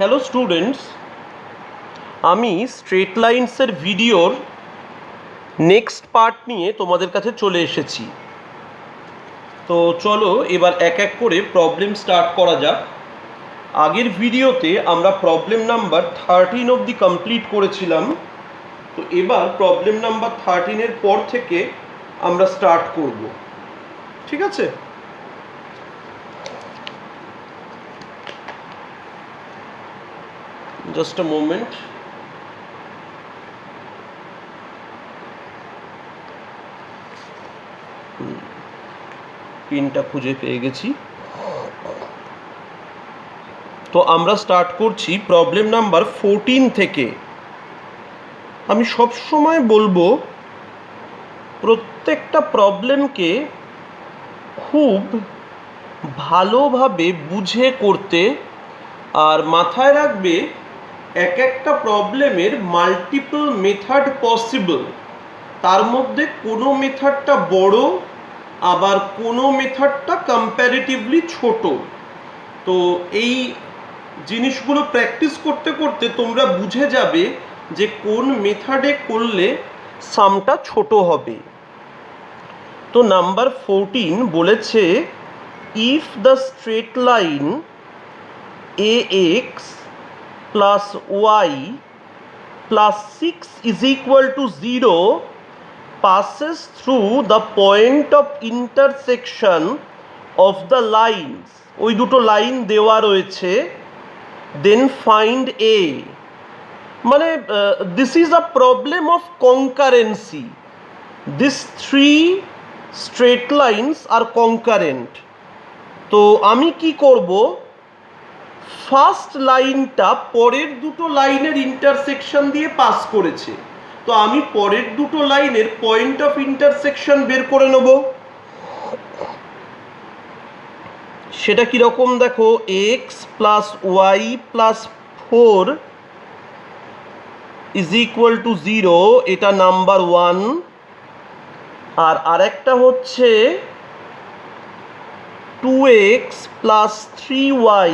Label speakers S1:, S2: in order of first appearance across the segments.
S1: Hello students, আমি straight লাইন্সের ভিডিওর next part নিয়ে তোমাদের কাছে চলে এসেছি। তো চলো এবার এক এক করে প্রবলেম স্টার্ট করা যাক। আগের ভিডিওতে আমরা প্রবলেম নাম্বার 13 অবধি কমপ্লিট করেছিলাম। তো এবার প্রবলেম নাম্বার 13-এর পর থেকে আমরা স্টার্ট করব, ঠিক আছে? Just a moment. পিনটা খুঁজে পেয়ে গেছি। তো আমরা স্টার্ট করছি প্রবলেম নাম্বার 14 থেকে। আমি সব সময় বলবো প্রত্যেকটা প্রবলেমকে খুব ভালোভাবে বুঝে করতে, আর মাথায় রাখবে এক একটা প্রবলেমের মাল্টিপল মেথড পসিবল। তার মধ্যে কোনো মেথডটা বড়, আবার কোনো মেথডটা কম্প্যারেটিভলি ছোট। তো এই জিনিসগুলো প্র্যাকটিস করতে করতে তোমরা বুঝে যাবে যে কোন মেথডে করলে সামটা ছোট হবে। তো নাম্বার 14 বলেছে, if the straight line ax plus y plus 6 is equal to 0 passes through the point of intersection of the lines, ওই দুটো লাইন দেওয়া রয়েছে, then find a। মানে this is a problem of concurrency. These three straight lines are concurrent. তো আমি কি করব, first লাইনটা পরের দুটো লাইনের ইন্টারসেকশন দিয়ে পাস করেছে। তো আমি পরের দুটো লাইনের পয়েন্ট অফ ইন্টারসেকশন বের করে নেব। সেটা কীরকম দেখো, x plus y plus 4 is equal to 0, এটা নাম্বার 1। আর আরেকটা হচ্ছে 2x plus 3y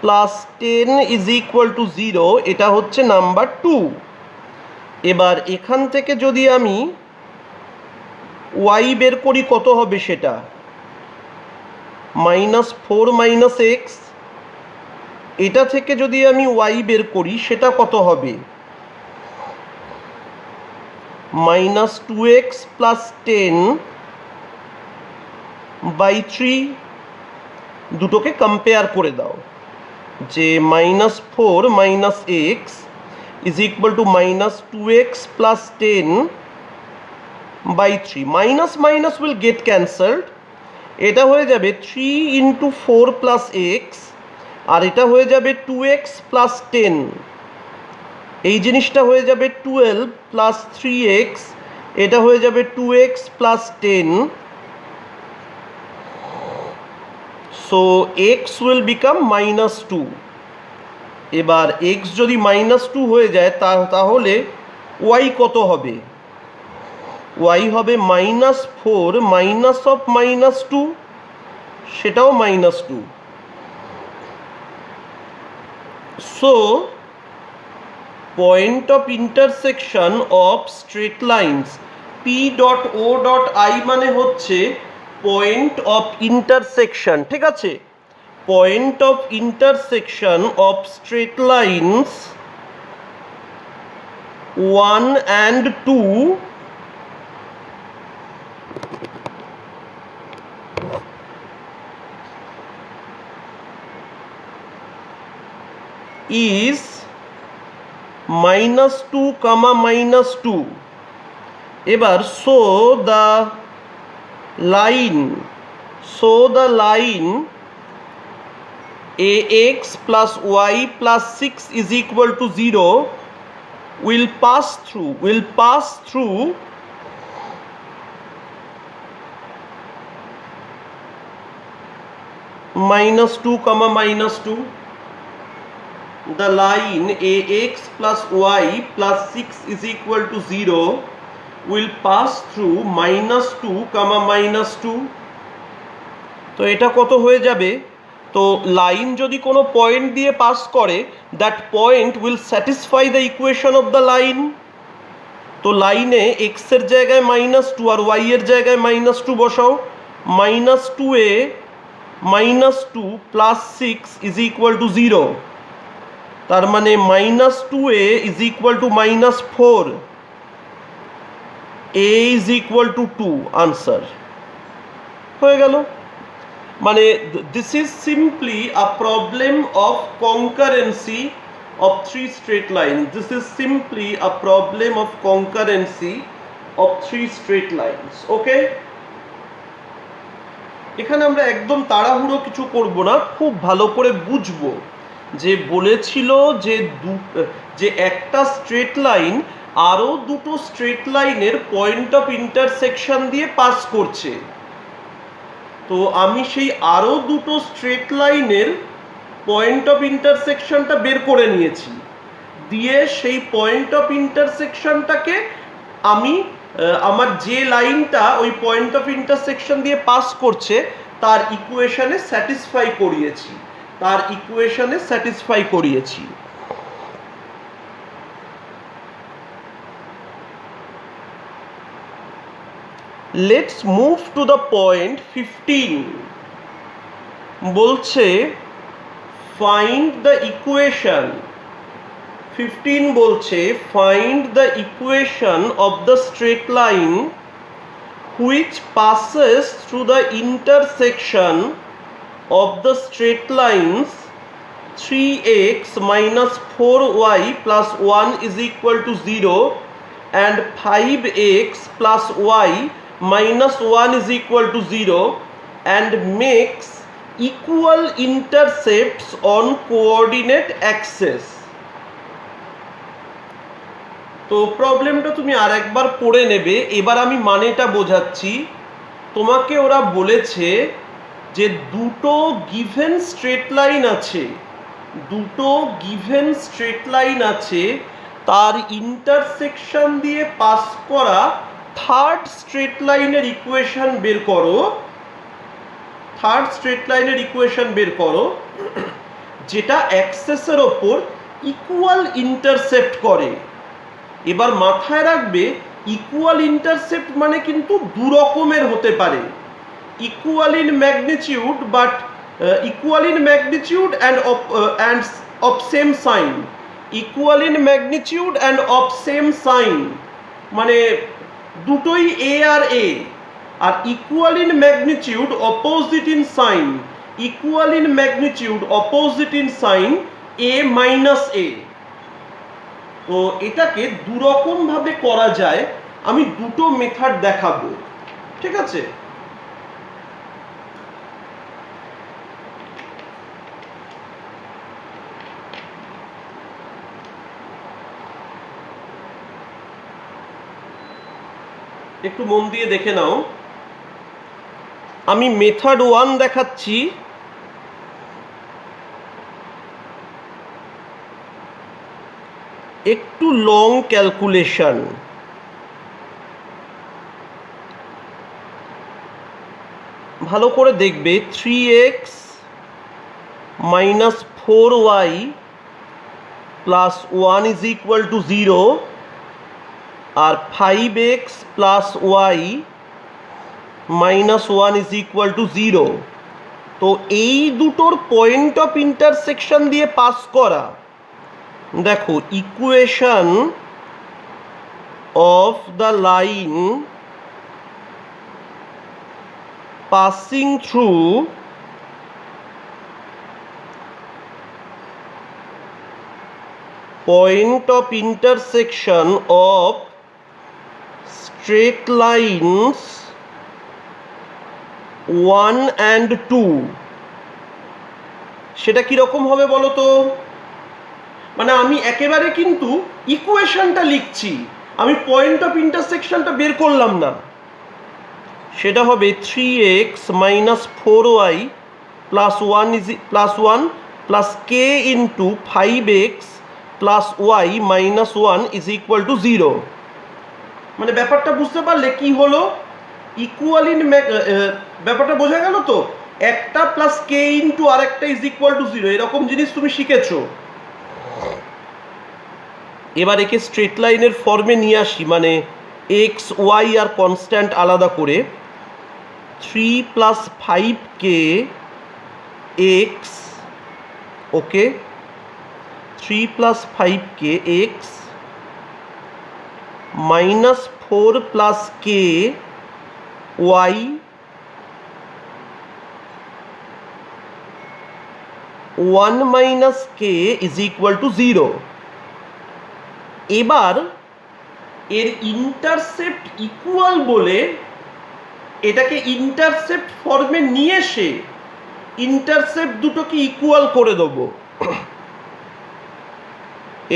S1: plus 10 is equal to 0, এটা হচ্ছে নাম্বার 2। এবার এখান থেকে যদি আমি y বের করি কত হবে, সেটা -4 - x। এটা থেকে যদি আমি y বের করি সেটা কত হবে, -2x প্লাস 10/3। দুটোকে কম্পেয়ার করে দাও, যে -4 - x is equal two -2x plus 10/3। Minus minus will get cancelled. এটা হয়ে যাবে 3 × 4 + x, আর এটা হয়ে যাবে 2x প্লাস 10। এই জিনিসটা হয়ে যাবে 12 প্লাস 3x, এটা হয়ে যাবে 2x plus 10। So x will become -2। এবার x যদি -2 হয়ে যায় তাহলে y কত হবে, y হবে -4 মাইনাস অফ -2, সেটাও -2। So point of intersection of straight lines P.O.I মানে হচ্ছে পয়েন্ট অফ ইন্টারসেকশন, ঠিক আছে? Point of intersection of straight lines 1 and 2 is -2, -2। এবার so the line ax plus y plus 6 is equal to 0 will pass through -2, -2। The line ax plus y plus 6 is equal to 0 will pass through -2, -2। তো এটা কত হয়ে যাবে, তো line যদি কোনো point দিয়ে পাস করে, that point will satisfy the equation of the line. তো লাইনে এক্সের জায়গায় -2 আর ওয়াই এর জায়গায় -2 বসাও। -2a -2 + 6 = 0। তার মানে -2a = -4, a = 2, আনসার হয়ে গেল। মানে this is simply a problem of concurrency of 3 straight lines. This is simply a problem of concurrency of 3 straight lines. Okay? এখানে আমরা একদম তাড়াহুড়ো কিছু করব না, খুব ভালো করে বুঝবো যে বলেছিল যে একটা স্ট্রেট লাইন আরও দুটো স্ট্রেট লাইনের পয়েন্ট অফ ইন্টারসেকশন দিয়ে পাস করছে। তো আমি সেই আরও দুটো স্ট্রেট লাইনের পয়েন্ট অফ ইন্টারসেকশনটা বের করে নিয়েছি, দিয়ে সেই পয়েন্ট অফ ইন্টারসেকশনটাকে আমি আমার যে লাইনটা ওই পয়েন্ট অফ ইন্টারসেকশন দিয়ে পাস করছে তার ইকুয়েশনে স্যাটিসফাই করিয়েছি। Let's move to the point 15। বলছে find the equation, 15 বলছে find the equation of the straight line which passes through the intersection of the straight lines 3x - 4y + 1 = 0 and 5x + y - 1 = 0 and makes equal intercepts on coordinate axis। তো প্রবলেমটা তুমি আরেকবার পড়ে নেবে, এবার আমি মানেটা বোঝাচ্ছি। তোমাকে ওরা বলেছে যে দুটো গিভেন স্ট্রেট লাইন আছে, তার ইন্টারসেকশন দিয়ে পাস করা থার্ড স্ট্রেট লাইনের ইকুয়েশন বের করো, যেটা অ্যাক্সেসের ওপর ইকুয়াল ইন্টারসেপ্ট করে। এবার মাথায় রাখবে ইকুয়াল ইন্টারসেপ্ট মানে কিন্তু দু রকমের হতে পারে, equal in magnitude and of same sign. Equal in magnitude and of same sign মানে দুটোই এ আর এ, আর equal in magnitude opposite in sign, a - a। তো এটাকে দুরকম ভাবে করা যায়, আমি দুটো মেথড দেখাবো, ঠিক আছে? একটু মন দিয়ে দেখে নাও। আমি মেথড 1 দেখাচ্ছি। একটু লং ক্যালকুলেশন, ভালো করে দেখবে। 3x - 4y + 1 = 0 আর 5x + y - 1 = 0। তো এই দুটোর পয়েন্ট অফ ইন্টারসেকশন দিয়ে পাস করা, দেখো equation of the line passing through point of intersection of straight lines 1 and 2, সেটা কিরকম হবে বলো তো? মানে আমি একেবারে কিন্তু ইকুয়েশনটা লিখছি, আমি পয়েন্ট অফ ইন্টারসেকশনটা বের করলাম না। সেটা হবে 3x - 4y + 1 + k × 5x + y - 1 = 0। মানে ব্যাপারটা বুঝতে পারলে কি হলো? ইকুয়াল ইন ব্যাপারটা বোঝা গেল তো? একটা প্লাস কে ইন্টু আর একটা ইজ ইকুয়াল টু 0, এরকম জিনিস তুমি শিখেছো। এবার একে স্ট্রেট লাইনের ফর্মে নিয়ে আসি, মানে এক্স ওয়াই আর কনস্ট্যান্ট আলাদা করে। 3 plus 5k x, okay, 3 plus 5k x minus 4 plus k y 1 minus k is equal to 0। এবার এর ইন্টারসেপ্ট ইকুয়াল বলে এটাকে ইন্টারসেপ্ট ফর্মে নিয়ে এসে ইন্টারসেপ্ট দুটোকে ইকুয়াল করে দেবো।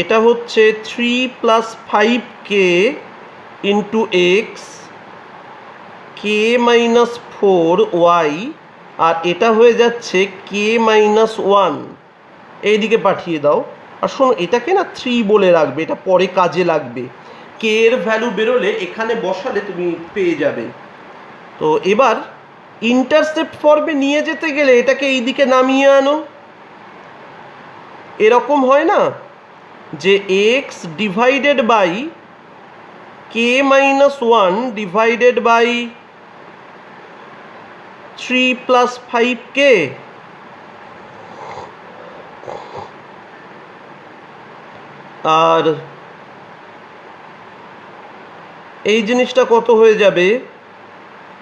S1: এটা হচ্ছে 3 প্লাস 5k ইন্টু এক্স কে মাইনাস 4y, আর এটা হয়ে যাচ্ছে কে মাইনাস 1। এইদিকে পাঠিয়ে দাও। আর শোনো, এটাকে না 3 বলে রাখবে, এটা পরে কাজে লাগবে। কে এর ভ্যালু বেরোলে এখানে বসালে তুমি পেয়ে যাবে। তো এবার ইন্টারসেপ্ট ফর্মে নিয়ে যেতে গেলে এটাকে এইদিকে নামিয়ে আনো। এরকম হয় না যে x divided by k minus 1 divided by 3 plus 5k, আর এই জিনিসটা কত হয়ে যাবে,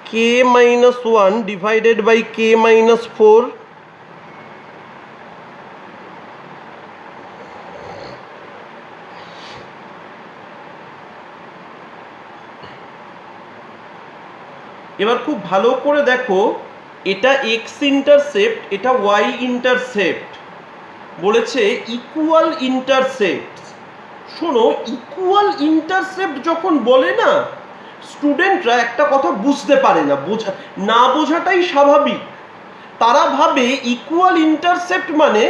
S1: k minus 1 divided by k minus 4। এবার খুব ভালো করে দেখো, এটা এক্স ইন্টারসেপ্ট, এটা ওয়াই ইন্টারসেপ্ট, বলেছে ইকুয়াল ইন্টারসেপ্ট। শোনো, ইকুয়াল ইন্টারসেপ্ট যখন বলে না, স্টুডেন্টরা একটা কথা বুঝতে পারে না, না বোঝাটাই স্বাভাবিক। তারা ভাবে ইকুয়াল ইন্টারসেপ্ট মানে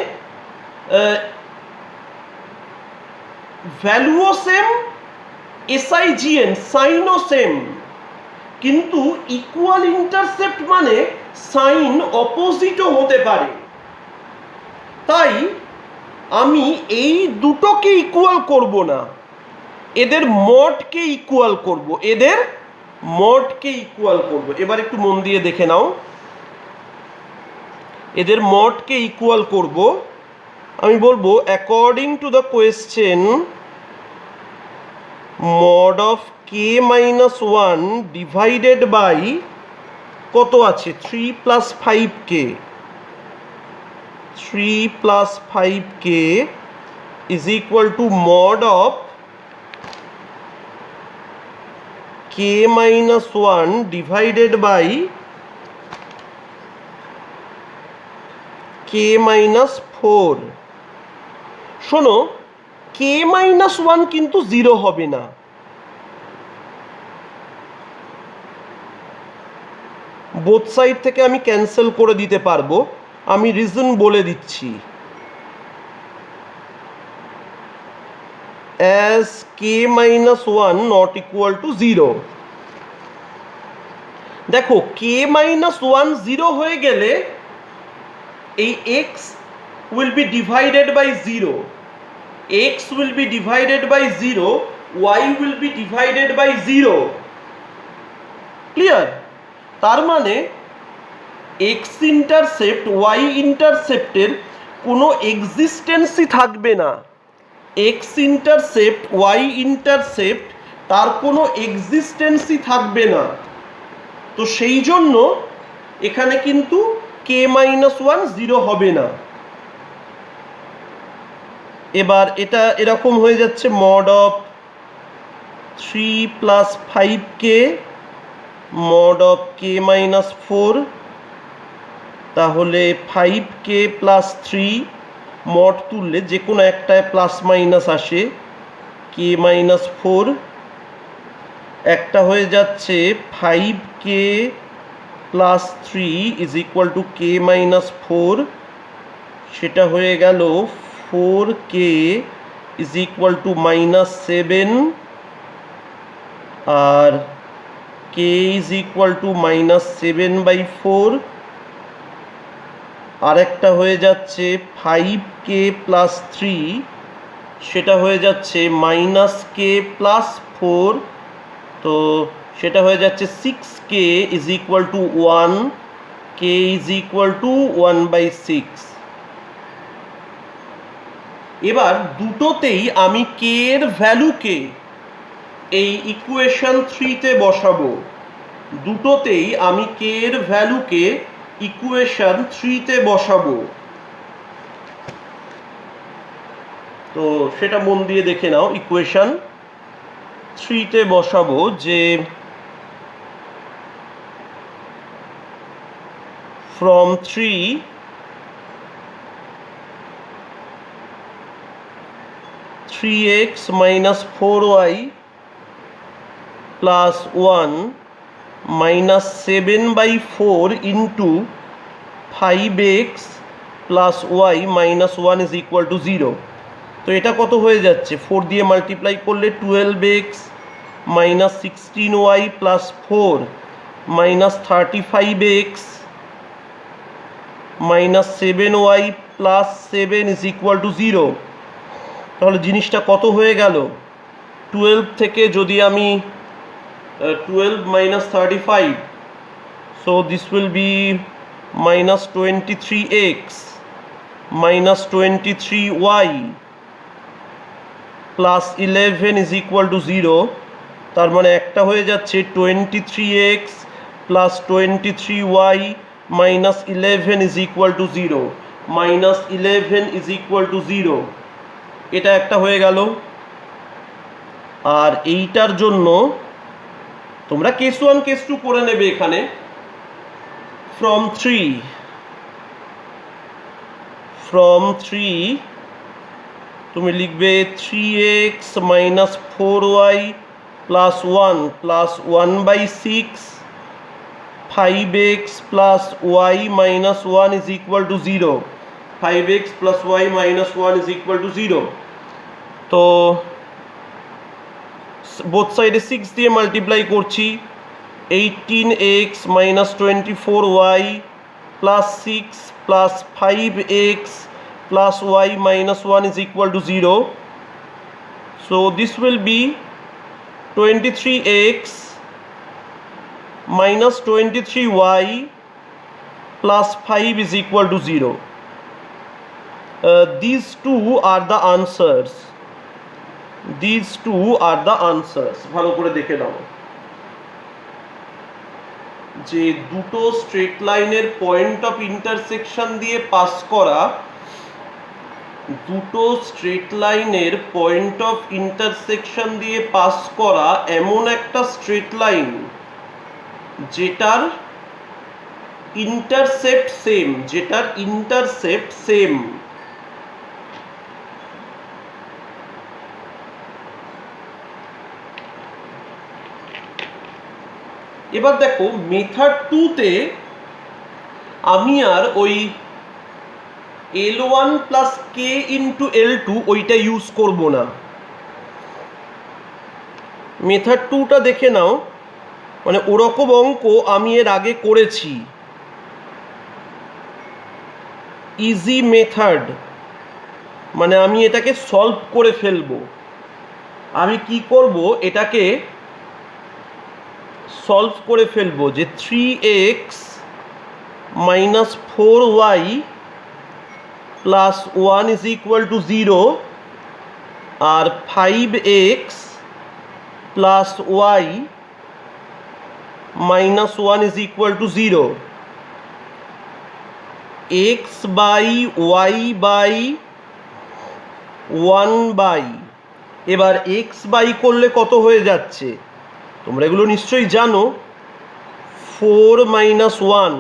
S1: ভ্যালুও সেম, এসআইজিএন সাইনও সেম, কিন্তু ইকুয়াল ইন্টারসেপ্ট মানে সাইন অপোজিটও হতে পারে। তাই আমি এই দুটোকে ইকুয়াল করব না, এদের মডকে ইকুয়াল করব, এদের মডকে ইকুয়াল করব। এবার একটু মন দিয়ে দেখে নাও, এদের মডকে ইকুয়াল করব। আমি বলবো according to the question mod of k minus 1 divided by কত আছে 3 plus 5k, 3 plus 5k is equal to mod of k minus 1 divided by k minus 4। শোনো, k minus 1 কিন্তু 0 হবে না। বোথ সাইড থেকে আমি ক্যান্সেল করে দিতে পারবো, আমি রিজন বলে দিচ্ছি। as k minus 1 not equal to 0। দেখো, k minus 1 0 হয়ে গেলে এই x will be divided by 0, x will be divided by 0, y will be divided by 0। Clear? তার মানে x ইন্টারসেপ্ট y ইন্টারসেপ্টের কোনো এক্সিস্টেন্সই থাকবে না। x ইন্টারসেপ্ট y ইন্টারসেপ্ট তার কোনো এক্সিস্টেন্সই থাকবে না। তো সেই জন্য এখানে কিন্তু k মাইনাস 1 0 হবে না। এবার এটা এরকম হয়ে যাচ্ছে mod of 3 plus 5k mod of k minus 4, তাহলে 5k প্লাস 3 মড তুললে যে কোনো একটায় প্লাস মাইনাস আসে, k মাইনাস 4, একটা হয়ে যাচ্ছে 5k plus 3 is equal to k minus 4, সেটা হয়ে গেল 4k is equal to minus 7, আর k is equal to minus 7/4, আর একটা হয়ে যাচ্ছে 5k প্লাস 3, সেটা হয়ে যাচ্ছে -k প্লাস 4, তো সেটা হয়ে যাচ্ছে 6k is equal two 1, k is equal two 1/6। এবার দুটোতেই আমি k এর ভ্যালুকে এই ইকুয়েশন 3-তে বসাবো, দুটোতেই আমি k এর ভ্যালুকে ইকুয়েশন 3-তে বসাবো। তো সেটা মন দিয়ে দেখে নাও। ইকুয়েশন 3-তে বসাবো যে from 3x minus 4y plus 1 minus 7/4 into 5x plus y minus 1 is equal to 0। তো এটা কত হয়ে যাচ্ছে, 4 দিয়ে মাল্টিপ্লাই করলে 12x minus 16y plus 4 minus 35x minus 7y plus 7 is equal to 0। তাহলে জিনিসটা কত হয়ে গেল, 12 থেকে যদি আমি 12 minus 35, so this will be minus 23x minus 23y plus 11 is equal to 0। তার মানে একটা হয়ে যাচ্ছে 23x plus 23y minus 11 is equal to 0, minus 11 is equal to 0, এটা একটা হয়ে গেল। আর এইটার জন্য তোমরা কেস 1 কেস 2 করে নেবে। এখানে from 3 তুমি লিখবে 3x minus 4y plus 1 plus 1/6, 5x plus y minus 1 is equal to 0, 5x plus y minus 1 is equal to 0। তো বোথ সাইডে 6 দিয়ে মাল্টিপ্লাই করছি, 18x minus 24y plus 6 plus 5x plus y minus 1 is equal to 0। So this will be 23x minus 23y plus 5 is equal to 0। These two are the answers, these two are the answers। ভালো করে দেখে নাও যে দুটো straight লাইনের point of intersection দিয়ে pass করা, দুটো straight লাইনের পয়েন্ট অফ ইন্টারসেকশন দিয়ে পাস করা এমন একটা স্ট্রেট লাইন যেটার ইন্টারসেপ্ট সেম, যেটার ইন্টারসেপ্ট সেম। এবার দেখো মেথড 2-তে আমি আর ওই L1 plus k into L2 ওইটা ইউজ করব না। মেথড 2টা দেখে নাও, মানে ওরকম অঙ্ক আমি এর আগে করেছি। ইজি মেথড, মানে আমি এটাকে সলভ করে ফেলবো। আমি কি করব, এটাকে সলভ করে ফেলবো যে 3x minus 4y plus 1 is equal to 0 R 5x plus y minus 1 is equal to 0, x by y by 1 by, এবার x by করলে কত হয়ে যাচ্ছে তোমরা এগুলো নিশ্চয়ই জানো, 4 minus 1,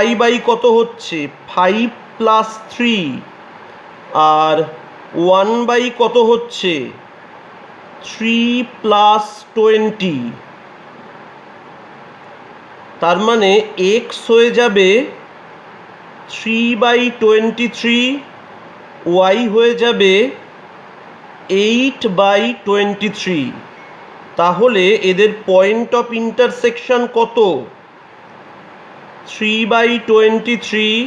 S1: y by কত হচ্ছে 5 plus 3 আর 1 by কত হচ্ছে 3 plus 20। তার মানে x হয়ে যাবে 3/23, y হয়ে যাবে 8/23। তাহলে এদের পয়েন্ট অফ ইন্টারসেকশন কত, 3/23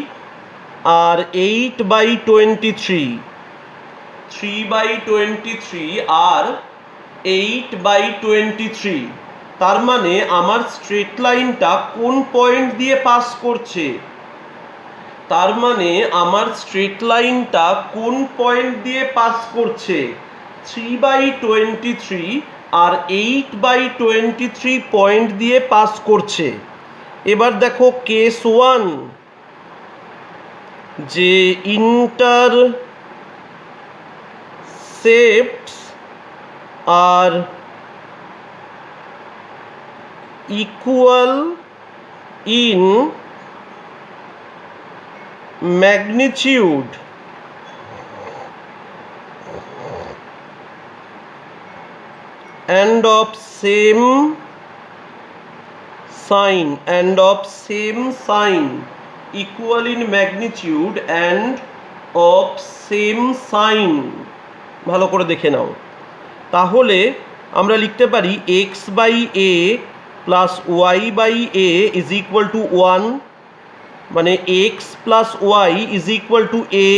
S1: আর 8/23, 3/23 আর 8/23। তার মানে আমার স্ট্রেট লাইনটা কোন পয়েন্ট দিয়ে পাস করছে? তার মানে আমার স্ট্রেট লাইনটা কোন পয়েন্ট দিয়ে পাস করছে? 3/23 আর 8/23 পয়েন্ট দিয়ে পাস করছে। এবার দেখো কেস 1, যে ইন্টারসেপ্টস আর equal in magnitude and of same sign, equal in magnitude and of same sign। ভালো করে দেখে নাও। তাহলে আমরা লিখতে পারি x/a plus y/a is equal two 1, মানে x plus y is equal to a।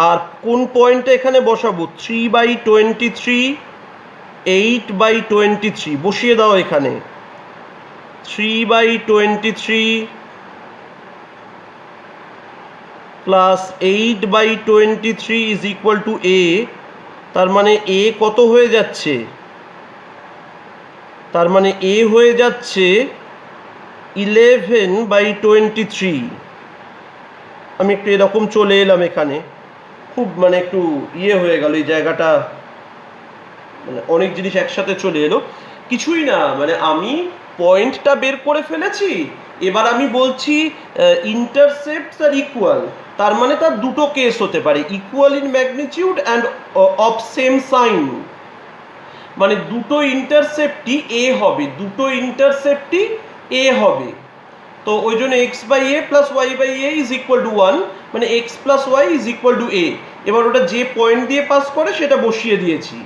S1: আর কোন পয়েন্টে এখানে বসাবো? 3/23, 8/23 বসিয়ে দাও এখানে। 3/23 plus 8/23 is equal to a। তার মানে a কত হয়ে যাচ্ছে? তার মানে a হয়ে যাচ্ছে 11/23। আমি একটু এরকম চলে এলাম এখানে, খুব মানে একটু হয়ে গেল এই জায়গাটা, মানে অনেক জিনিস একসাথে চলে এলো। কিছুই না, মানে আমি পয়েন্টটা বের করে ফেলেছি। এবার আমি বলছি ইন্টারসেপ্টস আর ইকুয়াল, তার মানে তার দুটো কেস হতে পারে, equal in magnitude and of same sign. মানে দুটো ইন্টারসেপ্টই এ হবে, তো ওই জন্য x/a plus y/a is equal two 1, মানে x plus y is equal to a। এবার ওটা যে পয়েন্ট দিয়ে পাস করে সেটা বসিয়ে দিয়েছি,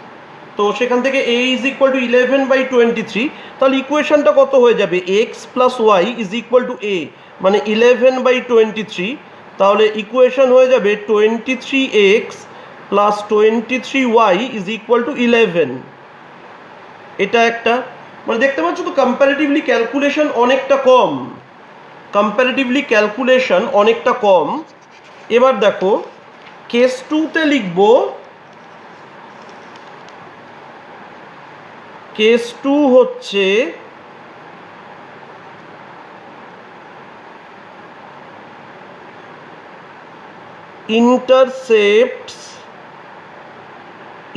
S1: তো সেখান থেকে a ইজ ইকুয়াল টু 11/23। তাহলে ইকুয়েশনটা কত হয়ে যাবে? x plus y is equal to a, মানে 11/23। তাহলে ইকুয়েশন হয়ে যাবে 23x plus 23y is equal two 11। এটা একটা, মানে দেখতে পাচ্ছ তো কম্পারেটিভলি ক্যালকুলেশন অনেকটা কম। এবার দেখো কেস 2তে লিখব, কেস 2 হচ্ছে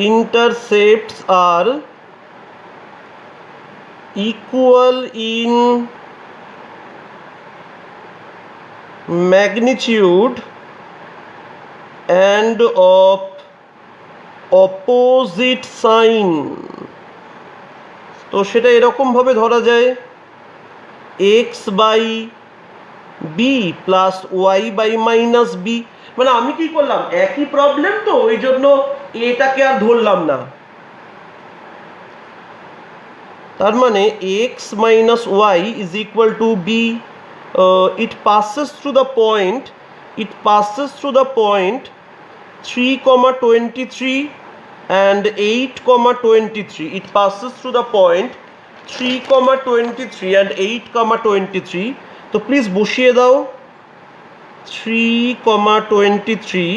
S1: intercepts are equal in magnitude and of opposite sign। তো সেটা এরকম ভাবে ধরা যায়, x/b প্লাস y/-b। মানে আমি কি করলাম, একই প্রবলেম তো, ওই জন্য এটাকে আর ধরলাম না। তার মানে x minus y is equal to b. It passes through the point 3,23 and 8,23. It passes through the point 3,23 and 8,23. তো প্লিজ বসিয়ে দাও, 3,23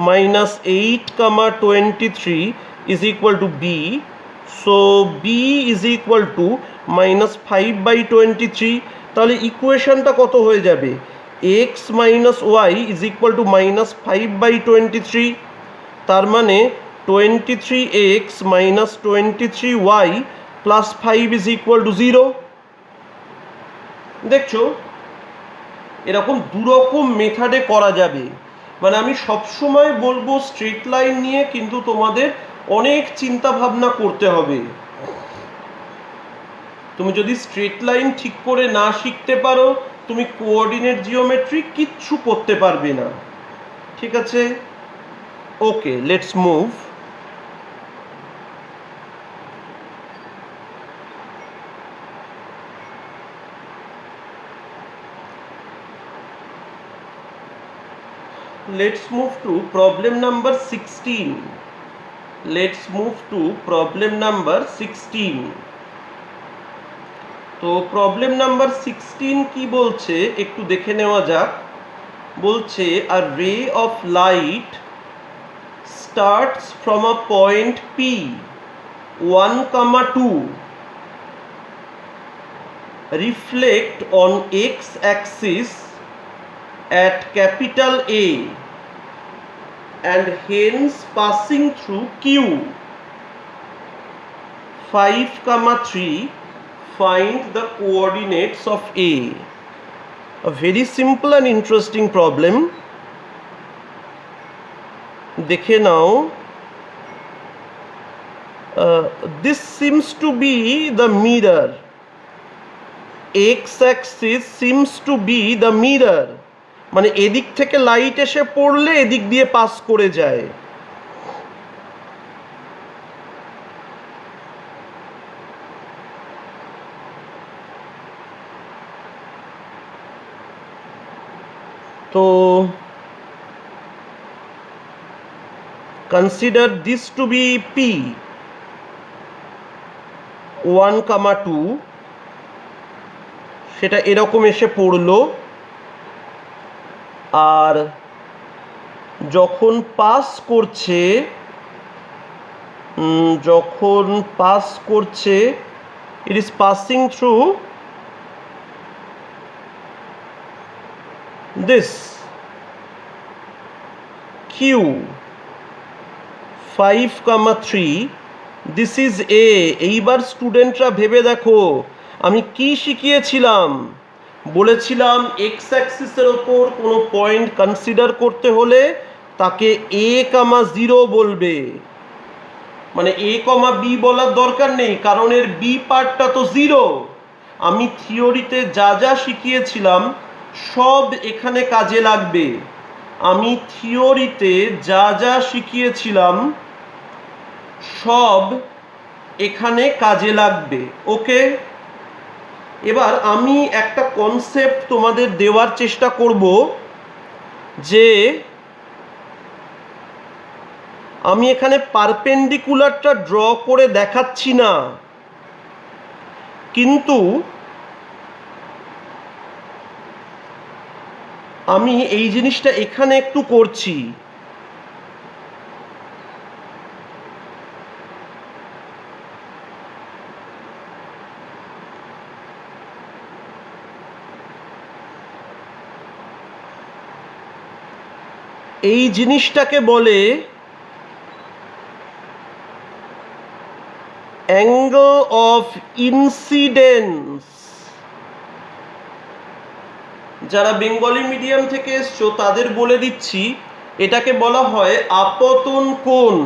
S1: minus 8,23 is equal to b. So b is equal to minus 5/23. তাহলে ইকুয়েশনটা কত হয়ে যাবে? x minus y is equal to minus 5/23। তার মানে 23x minus 23y plus 5 is equal to 0। দেখছো, এরকম দুরকম মেথডে করা যাবে। মানে আমি সবসময় বলবো স্ট্রেট লাইন নিয়ে কিন্তু তোমাদের অনেক চিন্তা ভাবনা করতে হবে। তুমি যদি স্ট্রেট লাইন ঠিক করে না শিখতে পারো, তুমি কোঅর্ডিনেট জিওমেট্রি কিচ্ছু করতে পারবে না। ঠিক আছে, okay, let's move. Let's move to problem number 16. Let's move to problem number 16. তো প্রবলেম নাম্বার 16 কি বলছে একটু দেখে নেওয়া যাক। বলছে a ray of light starts from a point P 1, 2 reflect on x axis at capital A and hence passing through Q 5, 3 find the coordinates of A. A very simple and interesting problem. দেখে নাও, this seems to be the mirror. X axis seems to be the mirror. মানে এদিক থেকে light এসে পড়লে এদিক দিয়ে pass করে যায়। তো consider this to be P 1, 2 সেটা এরকম এসে পড়লো, আর যখন পাস করছে it is passing through this Q 5, 3 this is A. এইবার স্টুডেন্টরা ভেবে দেখো আমি কি শিখিয়েছিলাম। বলেছিলাম এক্স অ্যাক্সিসের ওপর কোনো পয়েন্ট কনসিডার করতে হলে তাকে A, 0 বলবে। মানে A, B বলার দরকার নেই, কারণ এর বি পার্টটা তো 0। আমি থিওরিতে যা যা শিখিয়েছিলাম সব এখানে কাজে লাগবে। আমি থিওরিতে যা যা শিখিয়েছিলাম সব এখানে কাজে লাগবে। ওকে, এবার আমি একটা কনসেপ্ট তোমাদের দেওয়ার চেষ্টা করব, যে আমি এখানে পারপেন্ডিকুলারটা ড্র করে দেখাচ্ছি না, কিন্তু আমি এই জিনিসটা এখানে একটু করছি। এই জিনিসটাকে বলে অ্যাঙ্গেল অফ ইনসিডেন্স। যারা বেঙ্গলি মিডিয়াম থেকে এসছো তাদের বলে দিচ্ছি, এটাকে বলা হয় আপতন কোণ।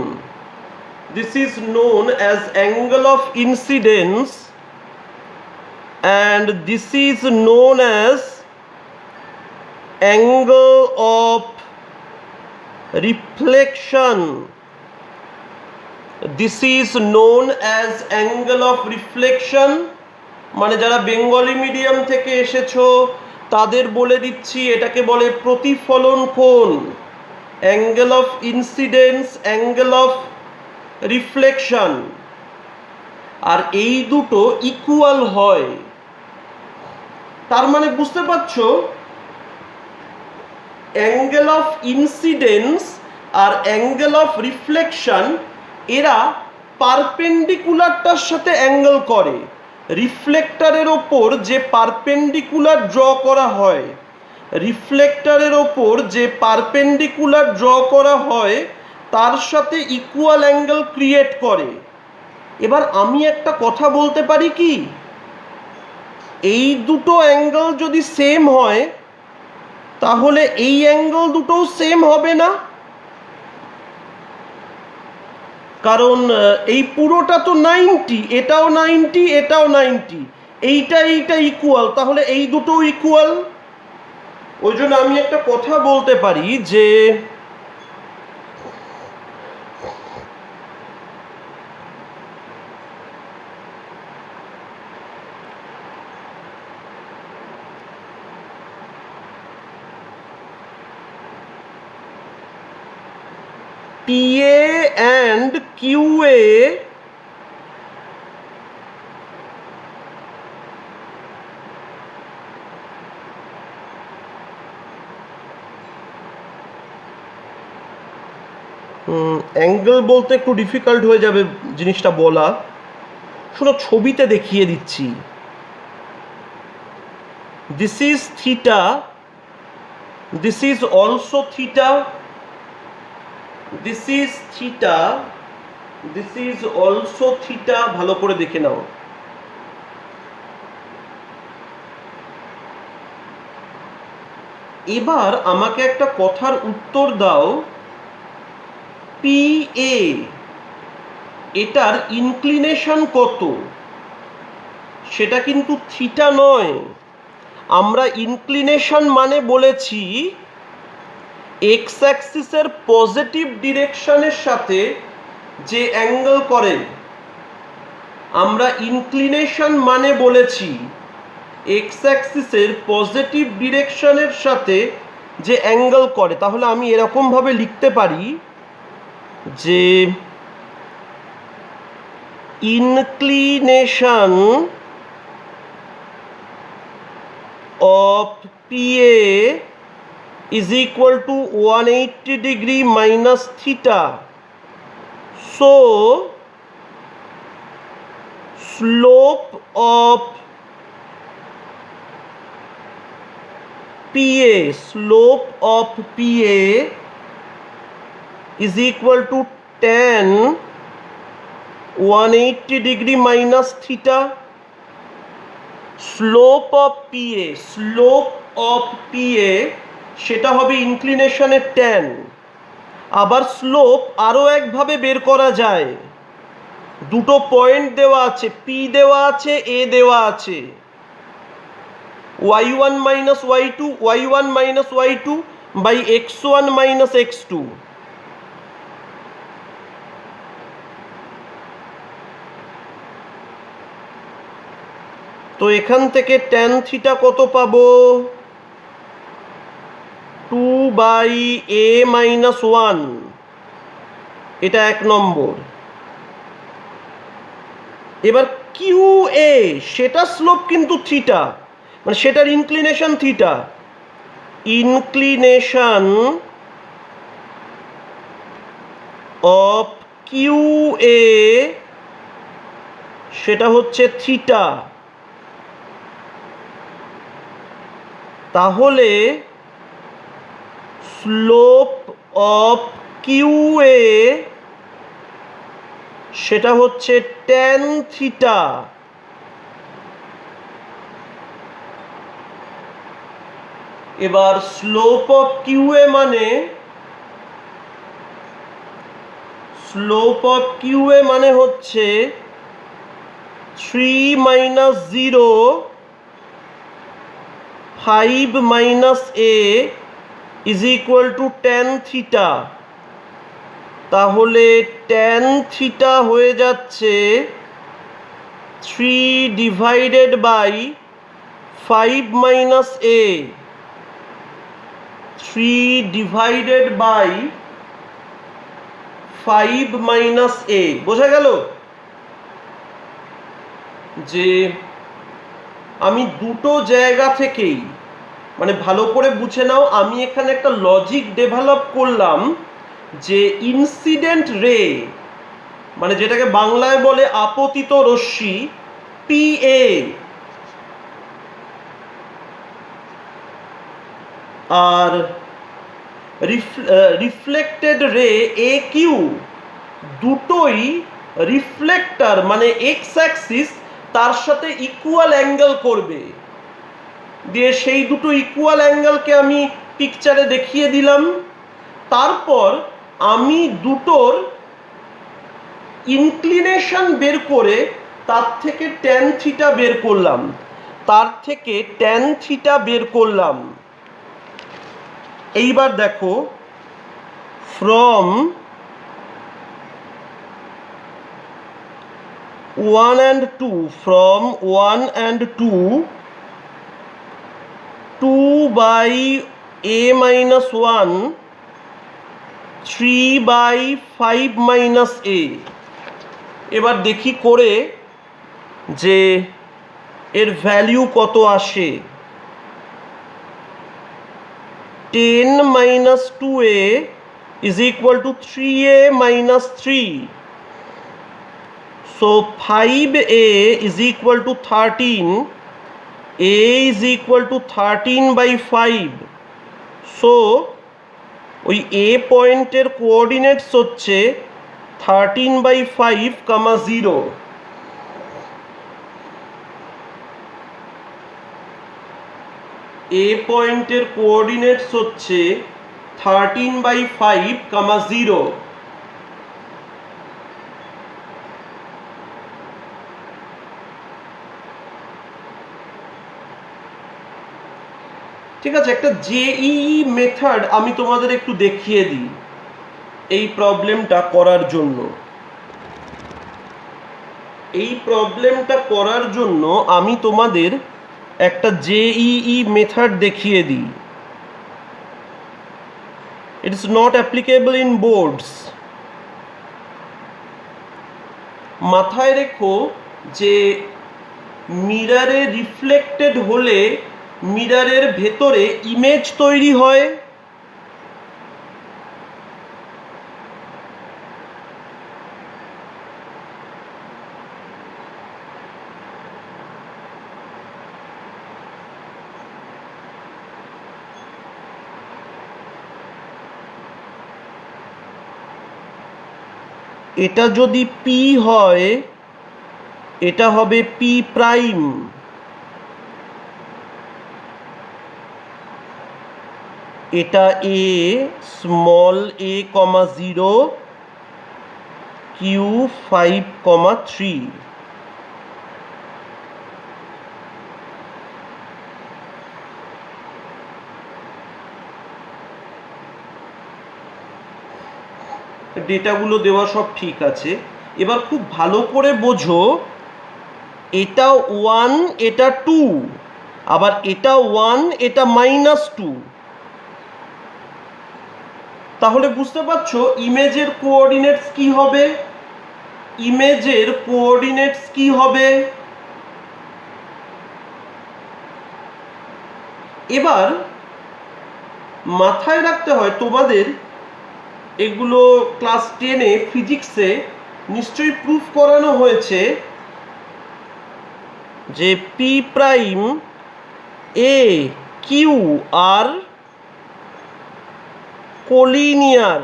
S1: This is known as angle of incidence and this is known as angle of reflection. This is known as angle of reflection. মানে যারা বেঙ্গলি মিডিয়াম থেকে এসেছো তাদের বলে দিচ্ছি এটাকে বলে প্রতিফলন কোণ, angle of incidence, angle of reflection. আর এই দুটো ইকুয়াল হয়, তার মানে বুঝতে পারছো অ্যাঙ্গেল অফ ইনসিডেন্স আর অ্যাঙ্গেল অফ রিফ্লেকশন এরা পারপেন্ডিকুলারটার সাথে অ্যাঙ্গেল করে। রিফ্লেক্টরের ওপর যে পারপেন্ডিকুলার ড্র করা হয়, রিফ্লেক্টরের ওপর যে পারপেন্ডিকুলার ড্র করা হয় তার সাথে ইকুয়াল অ্যাঙ্গেল ক্রিয়েট করে। এবার আমি একটা কথা বলতে পারি কি, এই দুটো অ্যাঙ্গেল যদি সেম হয় তাহলে এই অ্যাঙ্গেল দুটোও সেম হবে না, কারণ এই পুরোটা তো 90, এটাও 90, এটাও 90, এইটা ইকুয়াল, তাহলে এই দুটোও ইকুয়াল। ওই জন্য আমি একটা কথা বলতে পারি যে PA and QA অ্যাঙ্গেল বলতে একটু ডিফিকাল্ট হয়ে যাবে জিনিসটা বলা। শোনো, ছবিতে দেখিয়ে দিচ্ছি। This is theta, this is also theta, this is theta, this is also theta. ভালো করে দেখে নাও। এবার আমাকে একটা কথার উত্তর দাও। PA এটার ইনক্লিনেশন কত? সেটা কিন্তু থিটা নয়। আমরা ইনক্লিনেশন মানে বলেছি এক্স অ্যাক্সিসের পজিটিভ ডিরেকশনের সাথে যে অ্যাঙ্গেল করে। আমরা ইনক্লিনেশন মানে বলেছি এক্স অ্যাক্সিসের পজিটিভ ডিরেকশনের সাথে যে অ্যাঙ্গেল করে। তাহলে আমি এরকমভাবে লিখতে পারি যে inclination of PA is equal to 180 degree minus theta. So slope of PA is equal to tan 180 degree minus theta. Slope of PA সেটা হবে ইনক্লিনেশনের ট্যান। আবার স্লোপ আরও একভাবে বের করা যায়। দুটো পয়েন্ট দেওয়া আছে, P দেওয়া আছে, A দেওয়া আছে। y1 minus y2 by x1 minus x2। তো এখান থেকে ট্যান থিটা কত পাবো? 2/a minus 1। এটা 1 নম্বর। এবার QA সেটা স্লোপ কিন্তু থিটা, মানে সেটার inclination theta. Inclination of QA সেটা হচ্ছে থিটা। তাহলে স্লোপ অফ QA সেটা হচ্ছে ট্যান থিটা। এবার স্লোপ অফ QA মানে হচ্ছে 3 minus 0 5 minus a is equal to tan theta। তাহলে tan theta হয়ে যাচ্ছে 3 divided by 5 minus a, 3 divided by 5 minus a। বোঝা গেল যে আমি দুটো জায়গা থেকেই, মানে ভালো করে বুঝে নাও, আমি এখানে একটা লজিক ডেভেলপ করলাম যে ইনসিডেন্ট রে, মানে যেটাকে বাংলায় বলে আপতিত রশ্মি PA আর রিফ্লেক্টেড রে AQ দুটোই রিফ্লেক্টর মানে এক্স অ্যাক্সিস তার সাথে ইকুয়াল অ্যাঙ্গেল করবে। দিয়ে সেই দুটো ইকুয়াল অ্যাঙ্গেলকে আমি পিকচারে দেখিয়ে দিলাম। তারপর আমি দুটোর ইনক্লিনেশন বের করে তার থেকে ট্যান থিটা বের করলাম। এইবার দেখো, from 1 and 2 2/a minus 1 3/5 minus A. এবার দেখি করে যে এর ভ্যালু কত আসে। 10 minus 2a is equal to 3a minus 3. So 5a is equal to 13. a is equal to 13/5. So ওই a পয়েন্টের কোঅর্ডিনেটস হচ্ছে 13/5, 0। a পয়েন্টের কোঅর্ডিনেটস হচ্ছে 13/5, 0। ঠিক আছে, একটা জেইই মেথড আমি তোমাদের একটু দেখিয়ে দিই এই প্রবলেমটা করার জন্য। আমি তোমাদের একটা জেইই মেথড দেখিয়ে দিই। It is not applicable in boards. মাথায় রেখো যে মিররে রিফ্লেক্টেড হলে মিররের ভেতরে ইমেজ তৈরি হয়। এটা যদি পি হয় এটা হবে পি প্রাইম। এটা এ, স্মল a, 0, কিউ 5, 3। ডেটাগুলো দেওয়া সব ঠিক আছে। এবার খুব ভালো করে বোঝো, এটা 1, এটা 2, আবার এটা 1, এটা -2। তাহলে বুঝতে পারছো ইমেজের কোঅর্ডিনেটস কি হবে? এবার মাথায় রাখতে হয় তোমাদের, এগুলো ক্লাস 10-এ ফিজিক্সে নিশ্চয়ই প্রুফ করানো হয়েছে যে পি প্রাইম এ কিউ আর কোলিনিয়ার।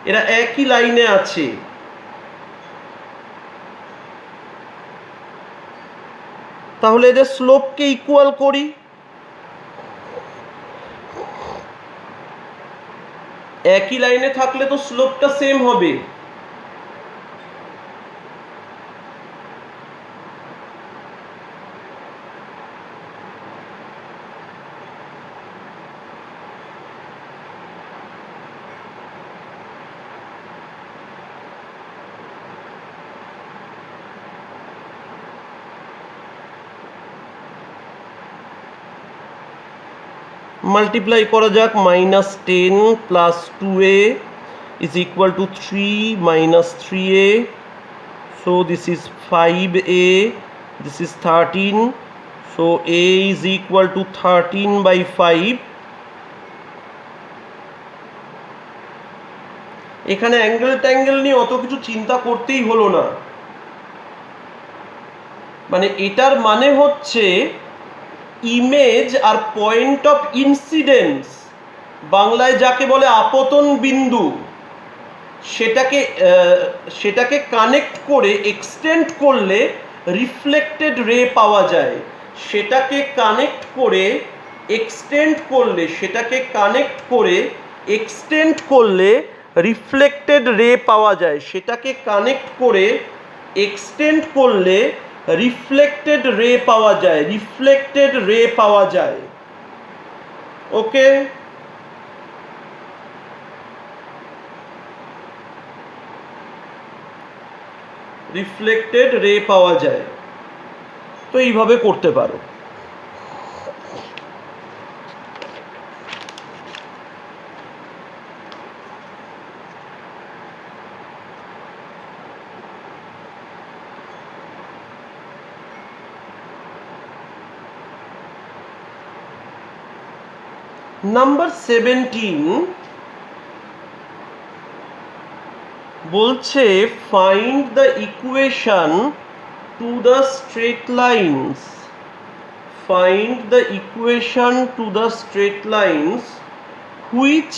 S1: এরা একই লাইনে আছে। তাহলে এদের স্লোপকে ইকুয়াল করি। একই লাইনে থাকলে তো স্লোপটা সেম হবে। মাল্টিপ্লাই করা যাক। -10 + 2a is equal to 3 - 3a. So this is 5a, this is 13. So a is equal to 13/5. এখানে অ্যাঙ্গেল ট্যাঙ্গেল নিয়ে অত কিছু চিন্তা করতেই হলো না। মানে এটার মানে হচ্ছে ইমেজ আর পয়েন্ট অফ ইনসিডেন্স, বাংলায় যাকে বলে আপতন বিন্দু, সেটাকে কানেক্ট করে এক্সটেন্ড করলে রিফ্লেক্টেড রে পাওয়া যায়। সেটাকে কানেক্ট করে এক্সটেন্ড করলে রিফ্লেক্টেড রে পাওয়া যায়। ওকে। রিফ্লেক্টেড রে পাওয়া যায়। তো এইভাবে করতে পারো। নাম্বার 17 বলছে find the equation to the straight lines. Find the equation to the straight lines which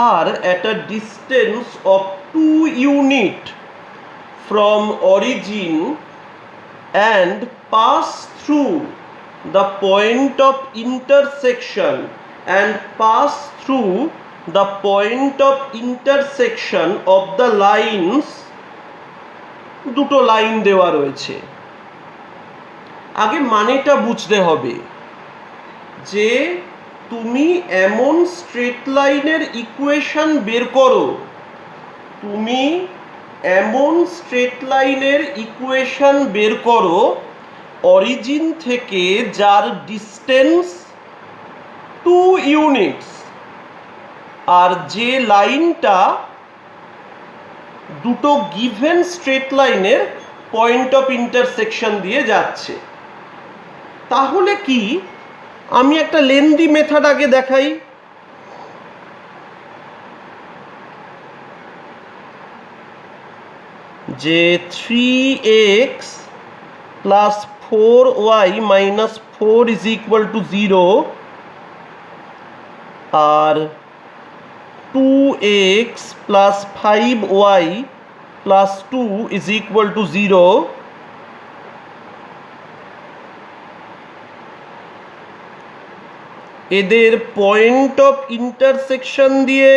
S1: are at a distance of 2 unit from origin and pass through the point of intersection of the lines। দুটো line দেওয়া রয়েছে। আগে মানেটা বুঝতে হবে যে তুমি এমন স্ট্রেট লাইনের ইকুয়েশন বের করো, তুমি এমন স্ট্রেট লাইনের ইকুয়েশন বের করো অরিজিন থেকে যার ডিস্টেন্স 2 ইউনিটস, আর যে লাইনটা দুটো গিভেন স্ট্রেট লাইনের পয়েন্ট অফ ইন্টারসেকশন দিয়ে যাচ্ছে। তাহলে কি আমি একটা লেন্দি মেথড আগে দেখাই। যে 3x plus 4y minus 4 is equal to 0 আর 2x plus 5y plus 2 is equal to 0, এদের পয়েন্ট অফ ইন্টারসেকশন দিয়ে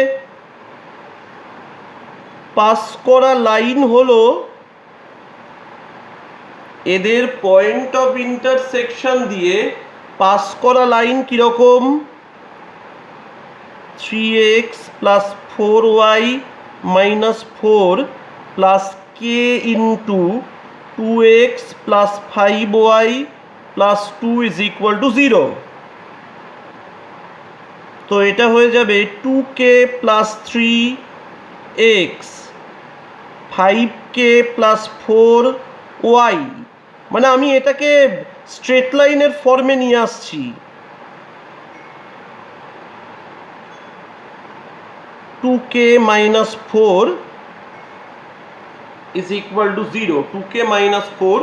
S1: পাস করা লাইন হলো, এদের পয়েন্ট অফ ইন্টারসেকশন দিয়ে পাস করা লাইন কীরকম? 3x plus 4y minus 4 plus k into 2x plus 5y plus 2 is equal to 0। তো এটা হয়ে যাবে 2k plus 3x 5k plus 4y। মানে আমি এটাকে স্ট্রেট লাইনের ফর্মে নিয়ে আসছি। 2k minus 4 is equal to 0. 2k minus 4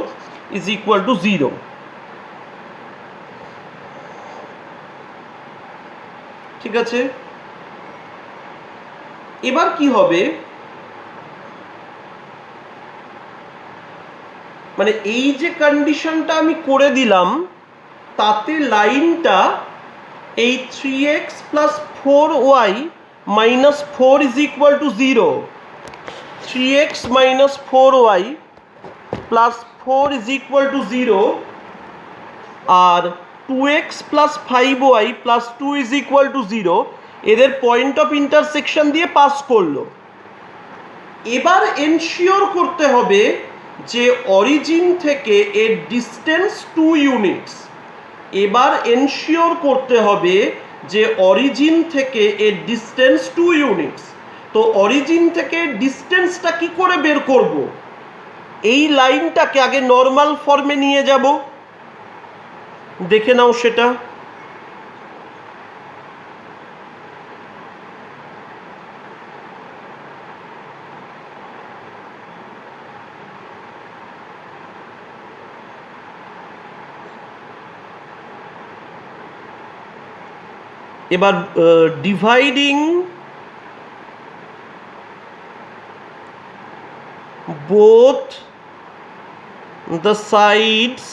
S1: is equal to 0. ঠিক আছে, এবার কি হবে? মানে এই যে কন্ডিশনটা আমি করে দিলাম তাতে লাইনটা এই 3x plus 4y minus 4 is equal to 0, 3x minus 4y plus 4 is equal to 0 আর 2x plus 5y plus 2 is equal to 0 এদের পয়েন্ট অফ ইন্টারসেকশন দিয়ে পাস করলো। এবার এনশিওর করতে হবে যে অরিজিন থেকে এর ডিস্টেন্স 2 ইউনিটস। এবার এনশিওর করতে হবে যে অরিজিন থেকে এর ডিস্টেন্স 2 ইউনিটস। তো অরিজিন থেকে ডিস্টেন্সটা কি করে বের করব? এই লাইনটাকে আগে নর্মাল ফর্মে নিয়ে যাব, দেখে নাও সেটা। এবার dividing both the sides